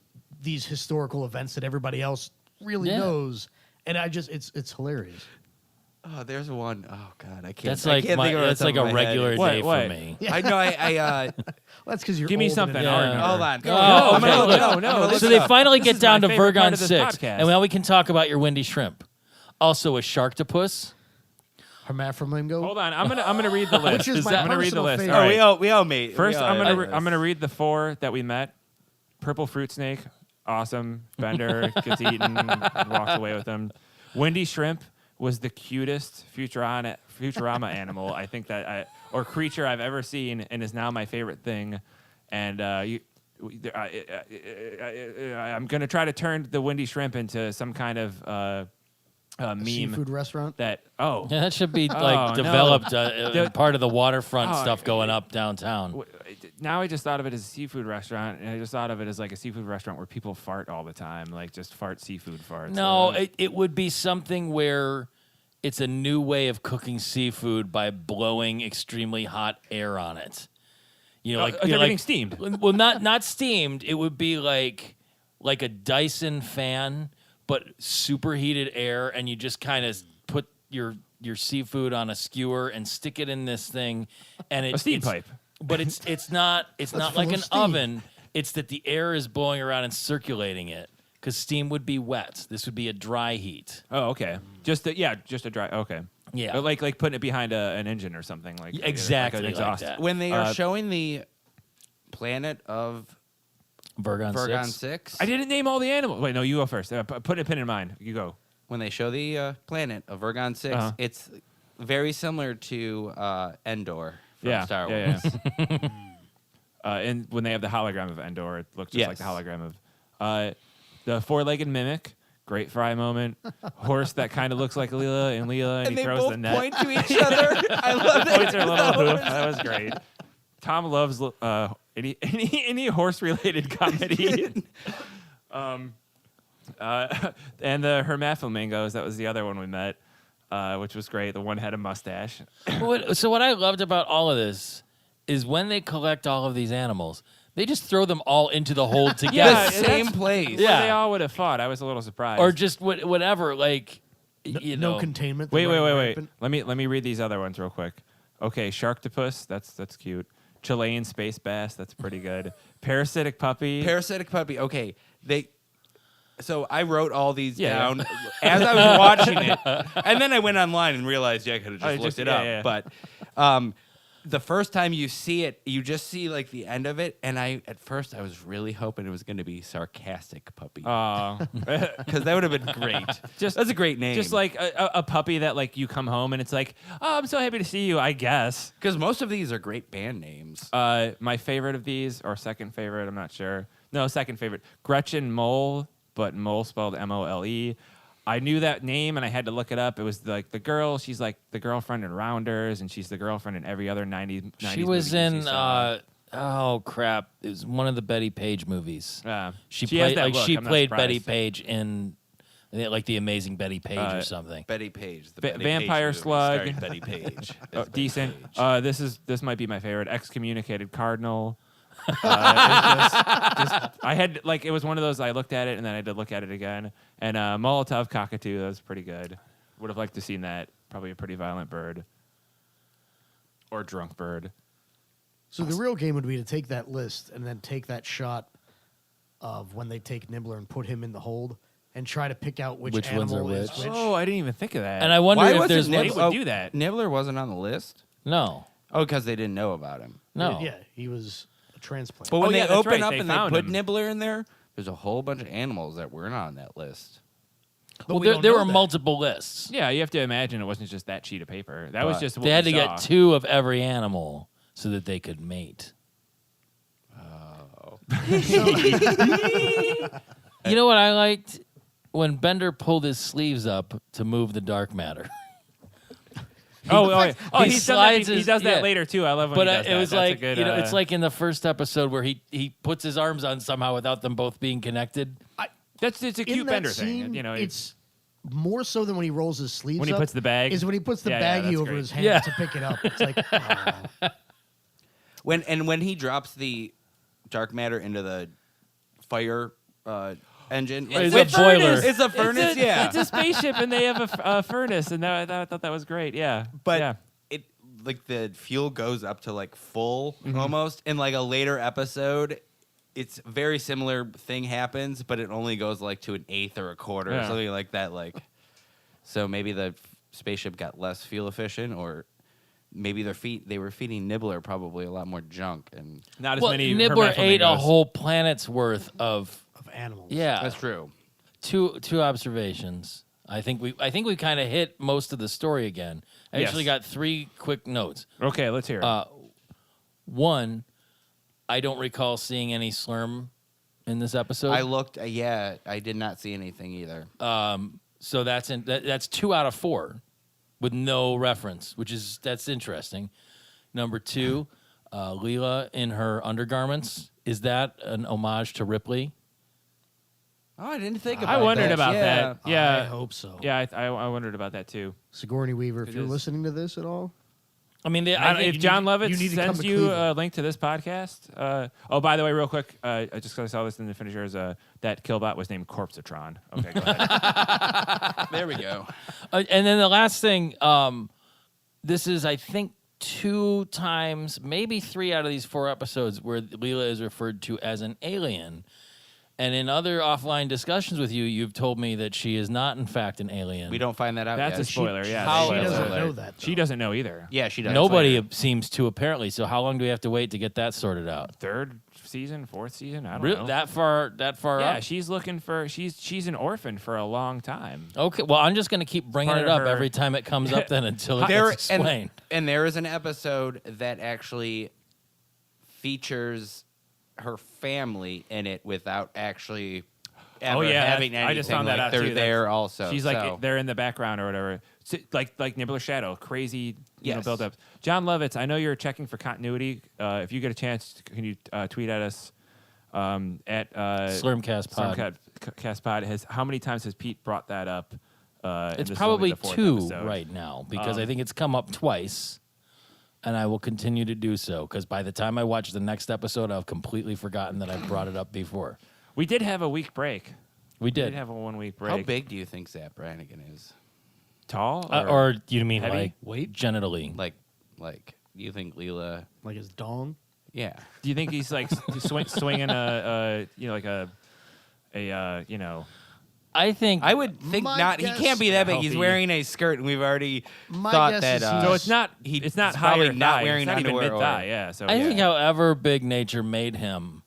these historical events that everybody else really knows, and it's hilarious. Oh, there's one. Oh God, I can't. That's I like can't think of it that's off like the top a of my head. regular What- day what? for me. I know. Well, that's because you're Give me old and something. inept. I'll remember. Hold on. Go Oh, on. okay. I'm gonna look No, up. no, I'm gonna this look So it they up. finally This get is down my to favorite part Vergon of this 6, podcast. and now we can talk about your Wendy shrimp. Also a Sharktopus. Hermaphroditism. Hold on. I'm gonna read the list. Which is my I'm gonna read the personal list. favorite. All Oh, right. we all made. First, we all I'm had gonna this. read the 4 that we met. Purple fruit snake, awesome. Bender gets eaten, walks away with him. Wendy shrimp was the cutest Futurama animal I think or creature I've ever seen, and is now my favorite thing. And I'm gonna try to turn the Wendy shrimp into some kind of meme Seafood restaurant. that Yeah, that should be Oh, like no. developed part of the waterfront Oh, stuff going up downtown. now I just thought of it as a seafood restaurant, and I just thought of it as like a seafood restaurant where people fart all the time, like just seafood farts. No, it would be something where it's a new way of cooking seafood by blowing extremely hot air on it. everything steamed. Well, not steamed. It would be like a Dyson fan, but superheated air, and you just kind of put your seafood on a skewer and stick it in this thing, and A steam it's- pipe. But it's not full like of an steam. oven. It's that the air is blowing around and circulating it. Because steam would be wet. This would be a dry heat. Oh, okay. Just a dry. Okay. Yeah. But like putting it behind an engine or something like Exactly like an like exhaust. that. When they are showing the planet of Vergon Vergon 6. 6, I didn't name all the animals. Wait, no, you go first. Put a pin in mind. You go. when they show the planet of Vergon 6, Uh-huh. it's very similar to Endor from Yeah. Star Wars. Yeah. And when they have the hologram of Endor, it looks just like the Yes. hologram of the four-legged mimic. Great Fry moment. Horse that kind of looks like Leela, and And he they throws both the net. point to each other. I love that. Points her little hoof. That was great. Tom loves any horse-related comedy. And the hermaflamingos, that was the other one we met, which was great. The one had a mustache. So what I loved about all of this is when they collect all of these animals, they just throw them all into the hold together. Yeah, The same place. Yeah. They all would have fought. I was a little surprised. Or just whatever, like, you know. No containment. Wait. they're running rampant. Let me read these other ones real quick. Okay, Sharktopus, that's cute. Chilean space bass, that's pretty good. Parasitic puppy. Parasitic puppy. Okay, So I wrote all these Yeah. down as I was watching it, and then I went online and realized I could have just looked it up. yeah. But the first time you see it, you just see like the end of it, and at first I was really hoping it was going to be sarcastic puppy because that would have been great. That's a great name. Just like a puppy that like you come home and it's like, oh, I'm so happy to see you, I guess. because most of these are great band names. My favorite of these, or second favorite, I'm not sure. No, second favorite. Gretchen Mole, but Mole spelled M-O-L-E. I knew that name and I had to look it up. It was like the girl. She's like the girlfriend in Rounders, and she's the girlfriend in every other 90s She was movie in, she saw. oh, crap. It was one of the Betty Page movies. She has played, that like, look. she I'm not played surprised. Betty Page in, like, The Amazing Betty Page or something. Betty Page, the Va- Betty Vampire Page movie Slug. starring Betty Page. Oh, as Betty decent. Page. This might be my favorite. Excommunicated Cardinal. It I had like it was one of those. I looked at it and then I had to look at it again. And Molotov Cockatoo, that was pretty good. Would have liked to seen that. Probably a pretty violent bird or drunk bird. So the real game would be to take that list and then take that shot of when they take Nibbler and put him in the hold and try to pick out which ones are animal is which. which. Oh, I didn't even think of that. And I wonder Why if wasn't there's one. They would do that. Nibbler wasn't on the list. No. Oh, because they didn't know about him. No. Yeah, he was a transplant. But when Oh, they yeah, that's open right. up They and they found put him. Nibbler in there, there's a whole bunch of animals that weren't on that list. Well, we there, don't there know were that. multiple lists. Yeah, you have to imagine it wasn't just that sheet of paper. That was But just what They had we to saw. get 2 of every animal so that they could mate. You know what I liked? When Bender pulled his sleeves up to move the dark matter. Oh, He he's done that. slides He his- does that yeah. later too. I love when But he does it that. was That's a like, good, it's like in the first episode where he puts his arms on somehow without them both being connected. it's a In cute that Bender scene, thing. You know, it's more so than when he rolls his sleeves When he up, puts the bag? is when he puts the Yeah, yeah, baggie that's over great. his hand Yeah. to pick it up. It's like, oh. When he drops the dark matter into the fire engine, It's which- a boiler. It's a furnace, yeah. It's a spaceship, and they have a furnace, and I thought that was great. Yeah, but yeah. it like the fuel goes up to like full Mm-hmm. almost. In like a later episode, it's very similar thing happens, but it only goes like to an eighth or a quarter or Yeah. something like that. Like, so maybe the spaceship got less fuel efficient, or maybe they were feeding Nibbler probably a lot more junk, and Not as Well, many. Nibbler ate a hermaflamingos. whole planet's worth of animals. yeah. that's true. Two observations. I think we kind of hit most of the story again. I Yes. actually got 3 quick notes. Okay, let's hear it. One, I don't recall seeing any slurm in this episode. I looked, I did not see anything either. So that's 2 out of 4 with no reference, that's interesting. Number 2, Leela in her undergarments. Is that an homage to Ripley? Oh, I didn't think about I wondered that. about Yeah. that. Yeah, I hope so. Yeah, I wondered about that too. Sigourney Weaver, if It you're is. listening to this at all, I mean, If John Lovitz you need to come sends to you a Cleveland. link to this podcast. Oh, by the way, real quick, I just because I saw this in the finishers, that Killbot was named Corpsatron. Okay, go ahead. There we go. and then the last thing, this is, I think, 2 times, maybe 3 out of these 4 episodes where Leela is referred to as an alien. And in other offline discussions with you, you've told me that she is not, in fact, an alien. We don't find that out That's yet. a spoiler. Yeah, how- she spoiler doesn't alert. know that. She though. doesn't know either. Yeah, she does. Nobody later. seems to, apparently. So how long do we have to wait to get that sorted out? 3rd season, 4th season. I don't Really? know. That far yeah, up? she's looking for. She's an orphan for a long time. Okay, well, I'm just going to keep bringing Part it of up her- every time it comes up then until it There gets explained. and there is an episode that actually features her family in it without actually ever having anything. I just found that like out they're too. there also. She's like so. they're in the background or whatever. So, like Nibbler Shadow, crazy Yes. build up. John Lovitz, I know you're checking for continuity. If you get a chance, can you tweet at us at Slurmcast Pod. Slurmcast Pod. How many times has Pete brought that up? It's this is probably only the fourth 2 episode. right now because I think it's come up twice, and I will continue to do so because by the time I watch the next episode, I've completely forgotten that I've brought it up before. We did have a week break. We did. have a 1 week break. How big do you think Zapp Brannigan is? Tall? Or you mean heavy? like Weight? Genitally? Like, you think Leela? Like his dong. Yeah. Do you think he's like swinging a I think I would think My not. He guess- can't be that big. He's Healthy. wearing a skirt, and we've already My thought guess that. is Uh, So it's not. he's It's not probably higher not thigh. wearing It's not even underwear. mid thigh. Yeah. So I yeah. think however big nature made him,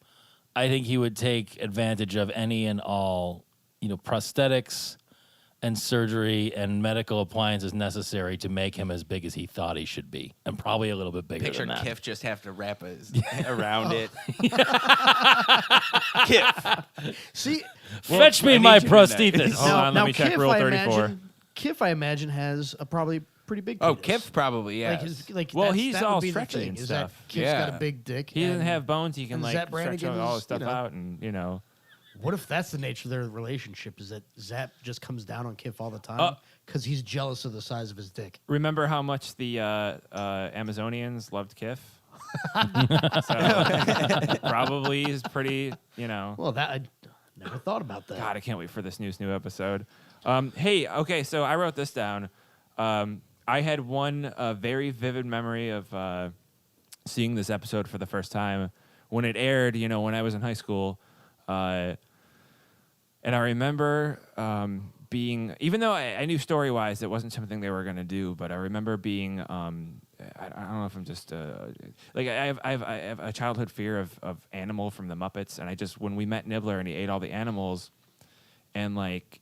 I think he would take advantage of any and all, prosthetics and surgery and medical appliances necessary to make him as big as he thought he should be, and probably a little bit bigger Picture than that. Kiff just have to wrap his around it. Kiff. See, Fetch me I my need you tonight. prosthesis. Hold on, let me check Kiff, Rule I 34. Kiff, I imagine, has a probably pretty big. Oh, penis. Kiff probably, yeah. Well, he's that all would be the stretchy thing, and is stuff. That Kiff's got Yeah. a big dick. He doesn't and have bones. He can and like Zapp stretch Brannigan all is, his stuff you know- out, and What if that's the nature of their relationship? Is that Zapp just comes down on Kiff all the time because he's jealous of the size of his dick? remember how much the Amazonians loved Kiff? So probably is pretty. Well, that I never thought about that. God, I can't wait for this new episode. Hey, okay, so I wrote this down. I had one very vivid memory of seeing this episode for the first time when it aired, when I was in high school. And I remember being, even though I knew story-wise it wasn't something they were going to do, but I remember being, I don't know if I'm just, like I have a childhood fear of Animal from the Muppets, and when we met Nibbler and he ate all the animals, and like,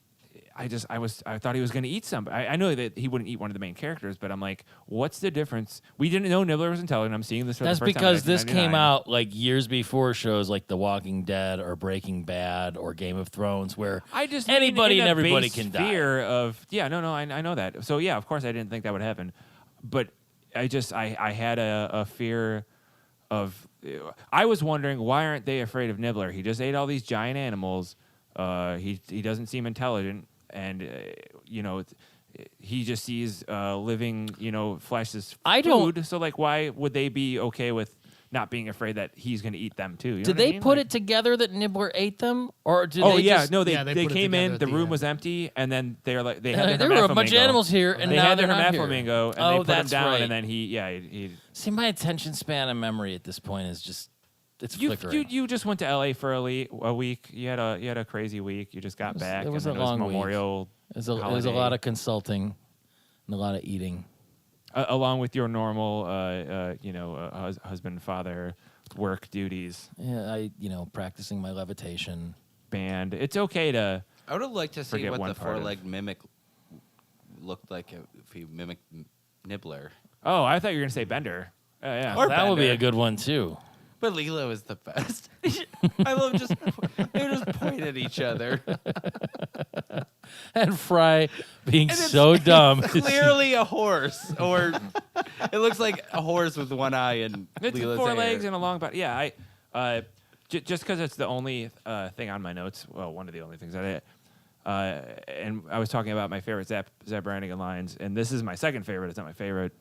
I thought he was going to eat some. I know that he wouldn't eat one of the main characters, but I'm like, what's the difference? We didn't know Nibbler was intelligent. I'm seeing this for That's the first time. because this 1999. came out like years before shows like The Walking Dead or Breaking Bad or Game of Thrones, where I just anybody in and a everybody base can die. fear of I know that. So yeah, of course I didn't think that would happen, but I had a fear of. I was wondering, why aren't they afraid of Nibbler? He just ate all these giant animals. He doesn't seem intelligent, and he just sees living flesh as food. I don't- So like, why would they be okay with not being afraid that he's going to eat them too? You know Did what I they mean? put Like- it together that Nibbler ate them, or did Oh they yeah, just, no, they Yeah, they put it came together in. at The the room end. was empty, and then they're like they had their there were a bunch of hermaphrodigo. animals here, and they now had their they're not here. hermaphrodigo, and Oh, they put him that's down, right. and then he See, my attention span and memory at this point is just it's flickering. you just went to LA for a week. You had a crazy week. You just got back. it was and a then long week. Memorial. It was a holiday. lot of consulting and a lot of eating. Along with your normal, husband, father, work duties, Yeah, practicing my levitation. band. It's okay to. I would have liked to see Forget what one the part of- four-legged mimic looked like if he mimicked Nibbler. Oh, I thought you were gonna say Bender. Oh yeah. Or That would be Bender. a good one too. But Leela was the best. I love they would just point at each other. And Fry being And it's so dumb. Clearly a horse, or it looks like a horse with one eye and It's Leela's four hair. legs and a long body. Yeah, just because it's the only thing on my notes. Well, one of the only things that and I was talking about my favorite Zapp Brannigan lines, and this is my second favorite. It's not my favorite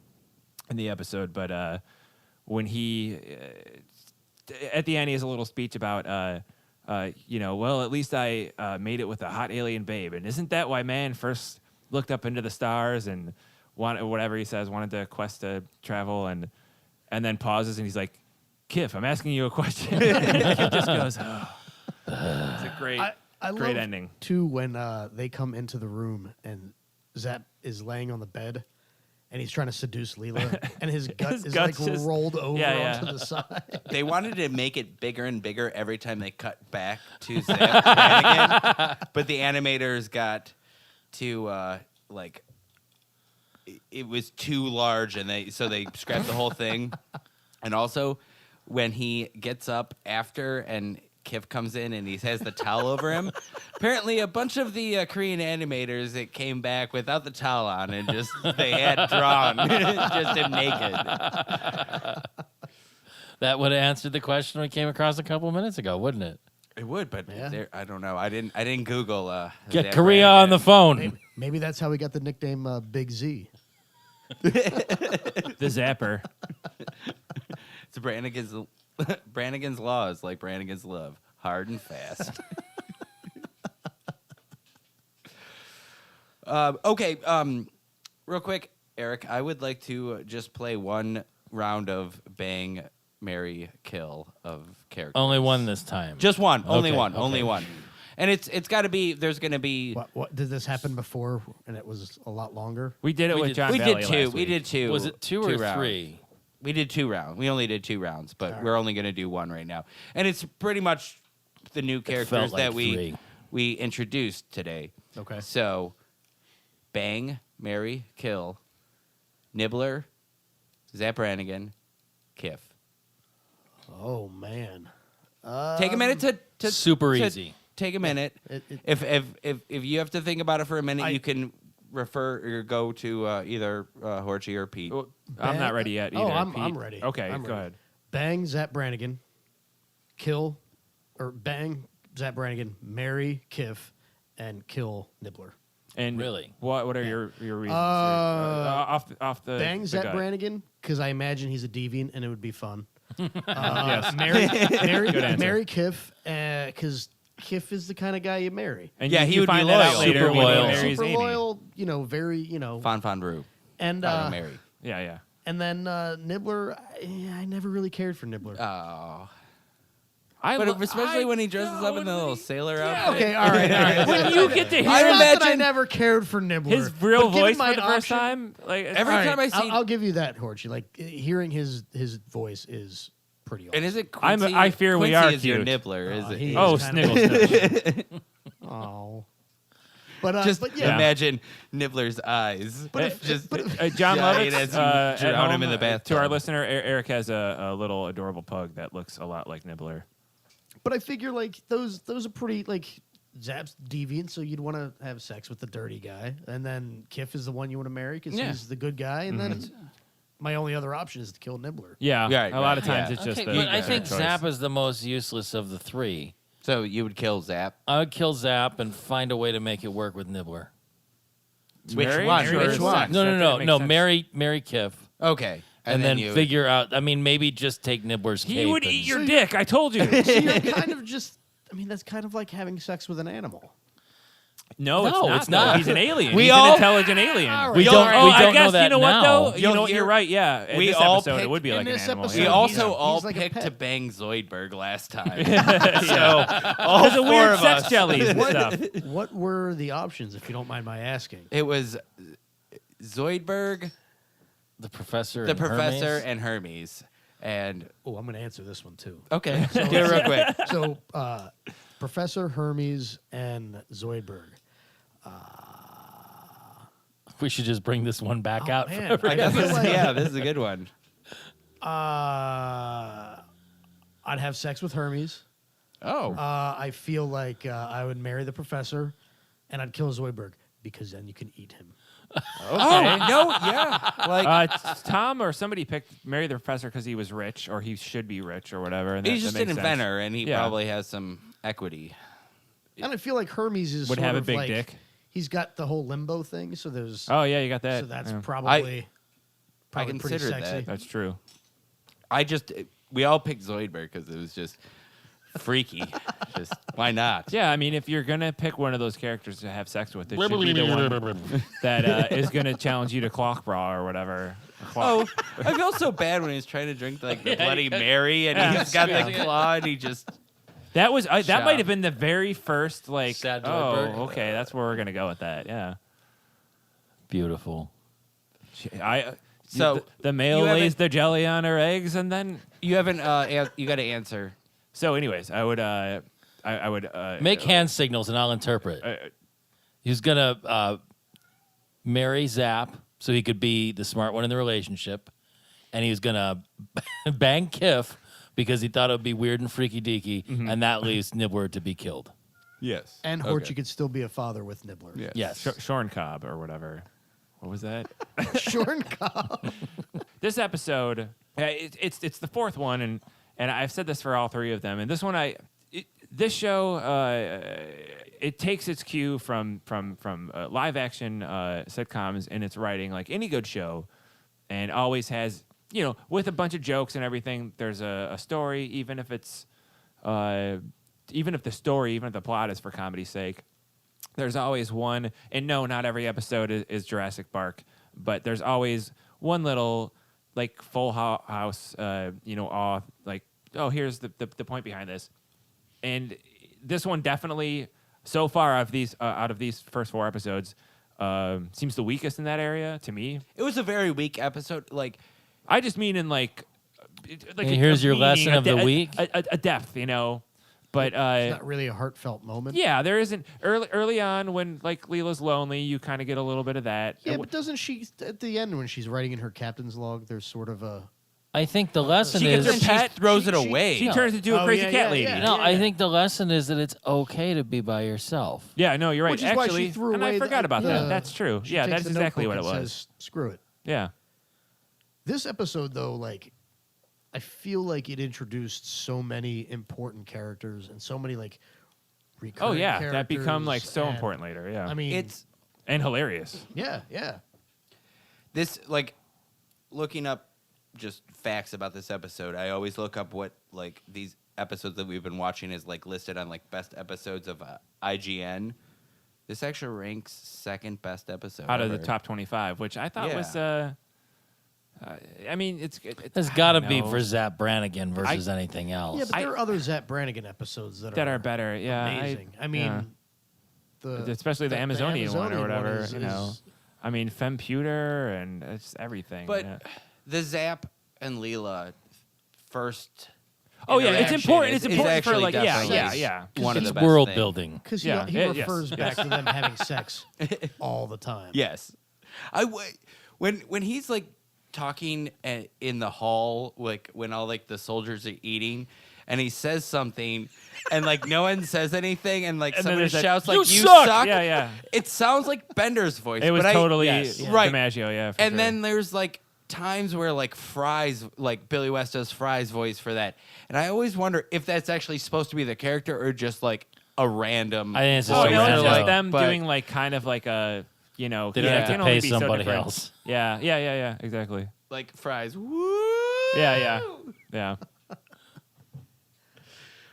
in the episode, but when he at the end he has a little speech about well, at least I made it with a hot alien babe, and isn't that why man first looked up into the stars and whatever he says, wanted to quest to travel, and then pauses and he's like, Kiff, I'm asking you a question. Kiff just goes, oh. It's a great I great love, ending. too, when they come into the room and Zapp is laying on the bed and he's trying to seduce Leela, and his gut His is gut's like just- rolled over yeah. onto the side. They wanted to make it bigger and bigger every time they cut back to Zapp Brannigan, but the animators got to it was too large, and they scrapped the whole thing. And also, when he gets up after and Kiff comes in and he has the towel over him, apparently a bunch of the Korean animators that came back without the towel on and just they had drawn just him naked. That would have answered the question we came across a couple minutes ago, wouldn't it? It would, but Yeah. I don't know. I didn't Google. Get Zapp Korea Brannigan. on the phone. Maybe that's how we got the nickname Big Z. The Zapper. It's Brannigan's Law is like Brannigan's love, hard and fast. Okay, real quick, Eric, I would like to just play one round of Bang, Marry, Kill of characters. Only one this time. Just one. Only Okay, one. okay. Only one. And it's got to be. There's going to be. What did this happen before? And it was a lot longer. We did it We with did- John We Valley did two. last We week. did two. Was it two or rounds. three? We did 2 rounds. We only did 2 rounds, but All we're only going to do one right now. And it's pretty much the new characters like that three. we introduced today. Okay. So, Bang, Marry, Kill, Nibbler, Zapp Brannigan, Kiff. Oh man. Take a minute to Super to easy. Take a minute. It- If you have to think about it for a minute, I- you can refer or go to either Horchie or Pete. Well, I'm not ready yet either. Oh, I'm Pete. ready. Okay, I'm go ready. ahead. Bang Zapp Brannigan, kill, or bang Zapp Brannigan, marry Kiff, and kill Nibbler. And Really? what are your reasons? Off the Bang the Zapp gut. Brannigan because I imagine he's a deviant and it would be fun. Yes. Marry Kiff because Kiff is the kind of guy you marry. And Yeah, you, he you would be find that out loyal. later Super when he loyal. marries Super Amy. loyal, very Fon Rue. and Mary. Yeah, yeah. and then Nibbler. I never really cared for Nibbler. Oh. I But lo- especially I when he dresses up in the little sailor outfit. Okay, all right. when you get to hear I It's not that I imagine- never cared for Nibbler. his real but given voice my for the first option- time, like Every All right, time I see, I'll give you that, Horchie. Like hearing his voice is pretty awesome. and is it I'm- Quincy? I fear we Quincy are is your cute. nibbler, is it? he- oh, He's kind of- sniggle. Oh, but Just but yeah, imagine Nibbler's eyes. Just John giant Lovitz, as you at drown him in home, the bathtub. To our listener, Eric has a little adorable pug that looks a lot like Nibbler. but I figure like those are pretty like Zapp's deviant, so you'd want to have sex with the dirty guy, and then Kiff is the one you want to marry because Yeah. he's the good guy, and then my only other option is to kill Nibbler. Yeah, Right, a lot right, of times yeah. it's just Okay, the but I the think choice. Zapp is the most useless of the three. So you would kill Zapp. I would kill Zapp and find a way to make it work with Nibbler. Which Marry? one? Marry Which or one? sex? No, That no, didn't no, make no. sense. Marry Kiff, Okay, and then you figure out. I mean, maybe just take Nibbler's He cape would and- eat your dick. I told you. So you're kind of just. I mean, that's kind of like having sex with an animal. No, No, it's it's not. not. He's an alien. We He's all- an intelligent alien. We Oh, don't- we I don't guess know that you know what now. though. You You'll know what? hear- You're right. Yeah. In we this all episode, it picked- would be in like an this animal. episode- We yeah. also he's all like a picked pet. to bang Zoidberg last time. Yeah. All There's a four weird of sex us. jellies and stuff. What were the options, if you don't mind my asking? It was Zoidberg, the professor. the and professor, Hermes. and Hermes. And Oh, I'm going to answer this one too. okay, do it real quick. So, Professor Hermes and Zoidberg. We should just bring this one back Oh, out. man. For I feel like, Yeah, this is a good one. I'd have sex with Hermes. Oh, I feel like I would marry the professor, and I'd kill Zoidberg because then you can eat him. oh no, yeah, like Tom or somebody picked marry the professor because he was rich or he should be rich or whatever. And he's that just makes an sense. inventor, and he Yeah. probably has some equity. And I feel like Hermes is Would sort have a of big like, dick. He's got the whole limbo thing, so there's Oh yeah, you got that. so that's Yeah. probably I pretty considered sexy. that. That's true. We all picked Zoidberg because it was just freaky. Just why not? Yeah, I mean, if you're gonna pick one of those characters to have sex with, it should be the one that is gonna challenge you to clock bra or whatever. Oh, I feel so bad when he's trying to drink like the Yeah, Bloody you got- Mary, and Yeah. he's got Yeah. the claw, and he just. That was that Shop. might have been the very first like. Sad oh, Zoidberg. okay, that's where we're gonna go with that. Yeah. Beautiful. So, the male you haven't- lays the jelly on her eggs, and then You haven't. You got to answer. so. Anyways, I would Make hand signals and I'll interpret. He's gonna marry Zapp so he could be the smart one in the relationship, and he's gonna bang Kiff because he thought it would be weird and freaky deaky, and that leaves Nibbler to be killed. Yes. And Horchie could still be a father with Nibbler. Yeah. Yes. Shorn Cobb or whatever. What was that? Shorn Cobb. This episode It's the fourth one, and I've said this for all three of them. And this one, this show, it takes its cue from live action sitcoms in its writing, like any good show, and always has, with a bunch of jokes and everything. There's a story, even if the plot is for comedy's sake. There's always one, and no, not every episode is Jurassic Park, but there's always one little, like, Full House, awe, like, oh, here's the point behind this. And this one definitely, so far out of these first 4 episodes, seems the weakest in that area to me. It was a very weak episode. Like, I just mean in like here's your lesson of the week. A depth, But It's not really a heartfelt moment. yeah, there isn't early on when like Leela's lonely, you kind of get a little bit of that. Yeah, but doesn't she, at the end when she's writing in her captain's log, there's sort of a... I think the lesson She is gets her pet, throws it away. She turns into a Oh, crazy yeah, cat yeah, lady. yeah. no. I think the lesson is that it's okay to be by yourself. Yeah, no, you're right. Which is why she Actually, threw and away I forgot about the- that. That's true. she Yeah, takes that's the exactly what notebook it and was. says, screw it. Yeah. This episode, though, like, I feel like it introduced so many important characters and so many, like, recurring Oh yeah, characters. that become like so and, important later. Yeah. I mean, it's and hilarious. yeah. this, like, looking up just facts about this episode. I always look up what, like, these episodes that we've been watching is, like, listed on, like, best episodes of IGN. This actually ranks second best episode Out of the ever. top 25, which I thought was. I mean, it's It's I got to don't be know, for Zapp Brannigan versus anything else. Yeah, but there are other Zapp Brannigan episodes that that are better. Yeah, amazing. I mean, especially the Amazonian one or whatever. is- I mean, Femputer and it's everything. But yeah. the Zapp and Leela first. Oh yeah, it's interaction important. is- It's is important for actually like yeah, definitely one of it's the best world things. building. Because Yeah, he yes, refers back yes. to them having sex all the time. Yes, when he's like talking in the hall, like when all like the soldiers are eating, and he says something, and like no one says anything, and like And then somebody there's that, shouts like "You "You suck!" suck!" Yeah, yeah. It sounds like Bender's voice. It was but totally right. DiMaggio. Yeah, for And sure. then there's like times where like Fry's, like Billy West does Fry's voice for that, and I always wonder if that's actually supposed to be the character or just like a random. I think it's just oh a no, it's random- just them but- doing like kind of like a They don't it have can to only pay be so somebody different. else. Yeah, exactly. like Fry's. Woo! Yeah.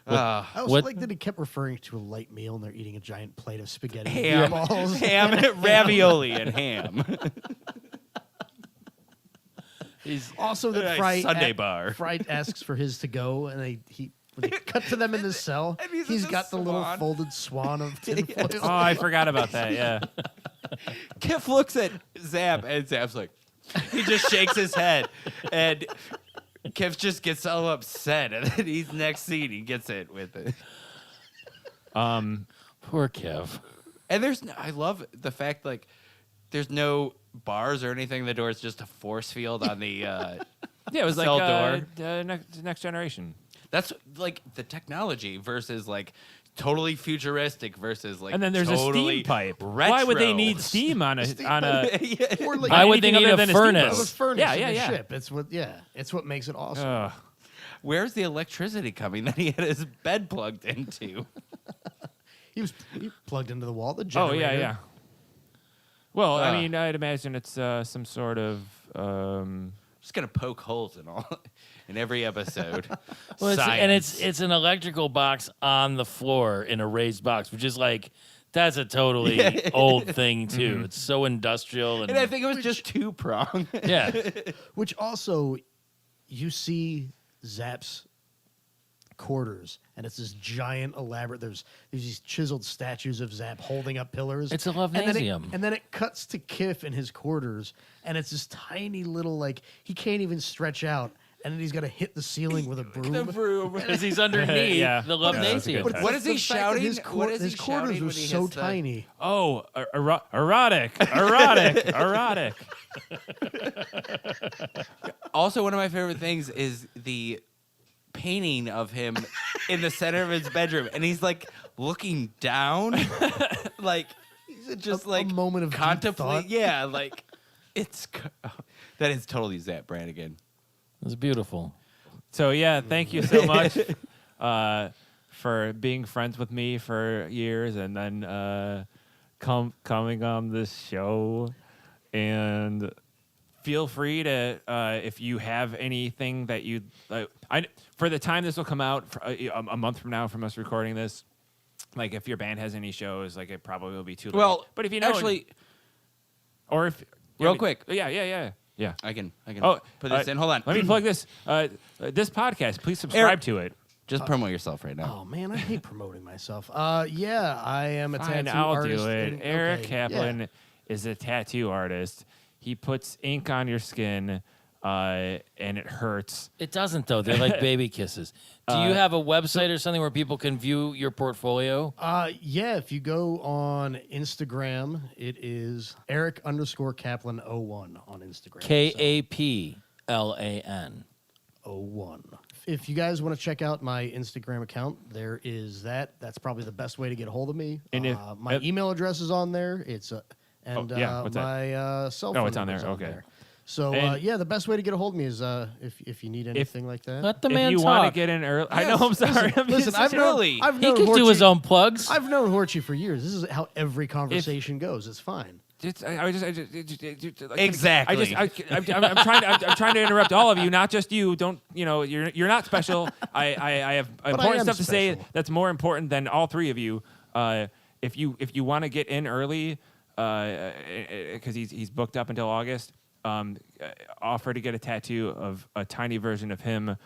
Uh, I also What- like that he kept referring to a light meal and they're eating a giant plate of spaghetti ham, and meatballs. ham, ravioli, and ham. Also, that Nice Fry Sunday bar. Fry asks for his to go, and when they cut to them in the cell, and he's he's in got the the little swan. folded swan of tinfoil. Oh, I forgot about that. Yeah. Kif looks at Zapp, and Zapp's like, he just shakes his head, and Kif just gets all upset, and then he's next scene, he gets it with it. Poor Kev. And I love the fact, like, there's no bars or anything. The door is just a force field on the Yeah, it was cell like door. next generation. That's like the technology versus like totally futuristic versus like And then there's totally a steam pipe. retro. Why would they need steam on a Yeah. Or like Why would they anything need other a than furnace? the steamboat? furnace Yeah, in the yeah. ship. It's what makes it awesome. Ugh. Where's the electricity coming that he had his bed plugged into? He plugged into the wall. The Oh generator. yeah. Well, I Ugh. mean, I'd imagine it's some sort of. Just gonna poke holes in every episode. Well, Science. it's an electrical box on the floor in a raised box, which is like that's a totally old thing too. It's so industrial and And I think it was just two prong. yeah. Which also, you see Zapp's quarters, and it's this giant, elaborate. There's these chiseled statues of Zapp holding up pillars. It's a And then Lovenasium. and then it cuts to Kif in his quarters, and it's this tiny little, like, he can't even stretch out, and then he's got to hit the ceiling with a broom. Because he's underneath Yeah. the Yeah, that's a Lovenasium. good touch. What is he The fact that shouting? His, What is he his quarters shouting were when he so hits the- tiny. Oh, erotic. Also, one of my favorite things is the painting of him in the center of his bedroom, and he's like looking down, like he's just A like moment of deep contemplate. thought. Yeah, like that is totally Zapp Brannigan. was beautiful. So yeah, thank you so much for being friends with me for years, and then coming on this show. And feel free to if you have anything that you for the time this will come out a month from now from us recording this. Like if your band has any shows, like it probably will be too late. Well, but if you know, actually, or if real quick, yeah. I can Oh, put this in. Hold on. Let me plug this. This podcast. Please subscribe to it. Just promote yourself right now. Oh man, I hate promoting myself. Yeah, I am a Fine, tattoo I'll artist. do it. and- Eric okay, Kaplan yeah. is a tattoo artist. He puts ink on your skin, and it hurts. It doesn't though. They're like baby kisses. Do you have a website or something where people can view your portfolio? Yeah, if you go on Instagram, it is Eric_Kaplan01 on Instagram. Kaplan. 01. If you guys want to check out my Instagram account, there is that. That's probably the best way to get a hold of me. And if- my email address is on there. It's and what's that? my cell phone. it's on number's there, okay. So And- yeah, the best way to get a hold of me is if you need anything like that. Let the If man you talk. want to get in early, I know. I'm sorry. Listen, I've known, I've He known can do Horchie- his own plugs. I've known Horchie for years. This is how every conversation goes. It's fine. I'm Exactly. trying to interrupt all of you, not just you. Don't you're not special. I have I important am stuff to say special. that's more important than all three of you. If you want to get in early, because he's booked up until August, offer to get a tattoo of a tiny version of him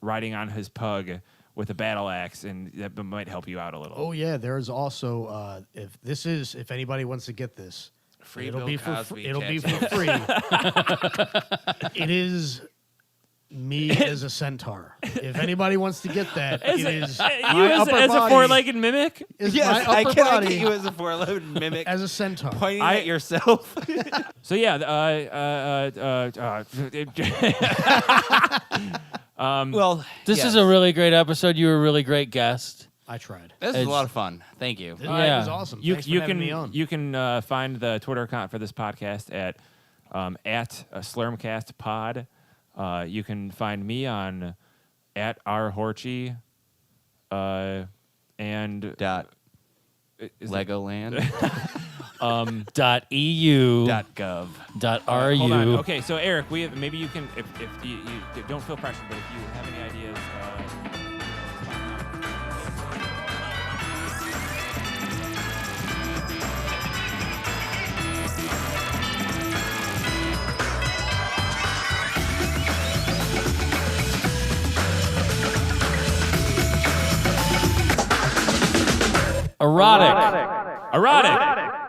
riding on his pug with a battle axe, and that might help you out a little. Oh yeah, there's also if anybody wants to get this, Free it'll Bill be for Cosby it'll be tattoo. for free. It is me as a centaur. If anybody wants to get that, it is my as upper a body four-legged mimic. is Yes, my I upper cannot body get you as a four-legged mimic as a centaur. pointing at yourself. So yeah, Well, This is a really great episode. You were a really great guest. I tried. This is a it's- lot of fun. Thank you. It Yeah. was awesome. you Thanks for you having can me on. you can find the Twitter account for this podcast at Slurmcastpod. You can find me on at @rhorchie, and Dot is Legoland. .eu. .gov. .ru. hold on. Okay, so Eric, maybe you can if you don't feel pressure, but if you have any ideas. Erotic. Erotic.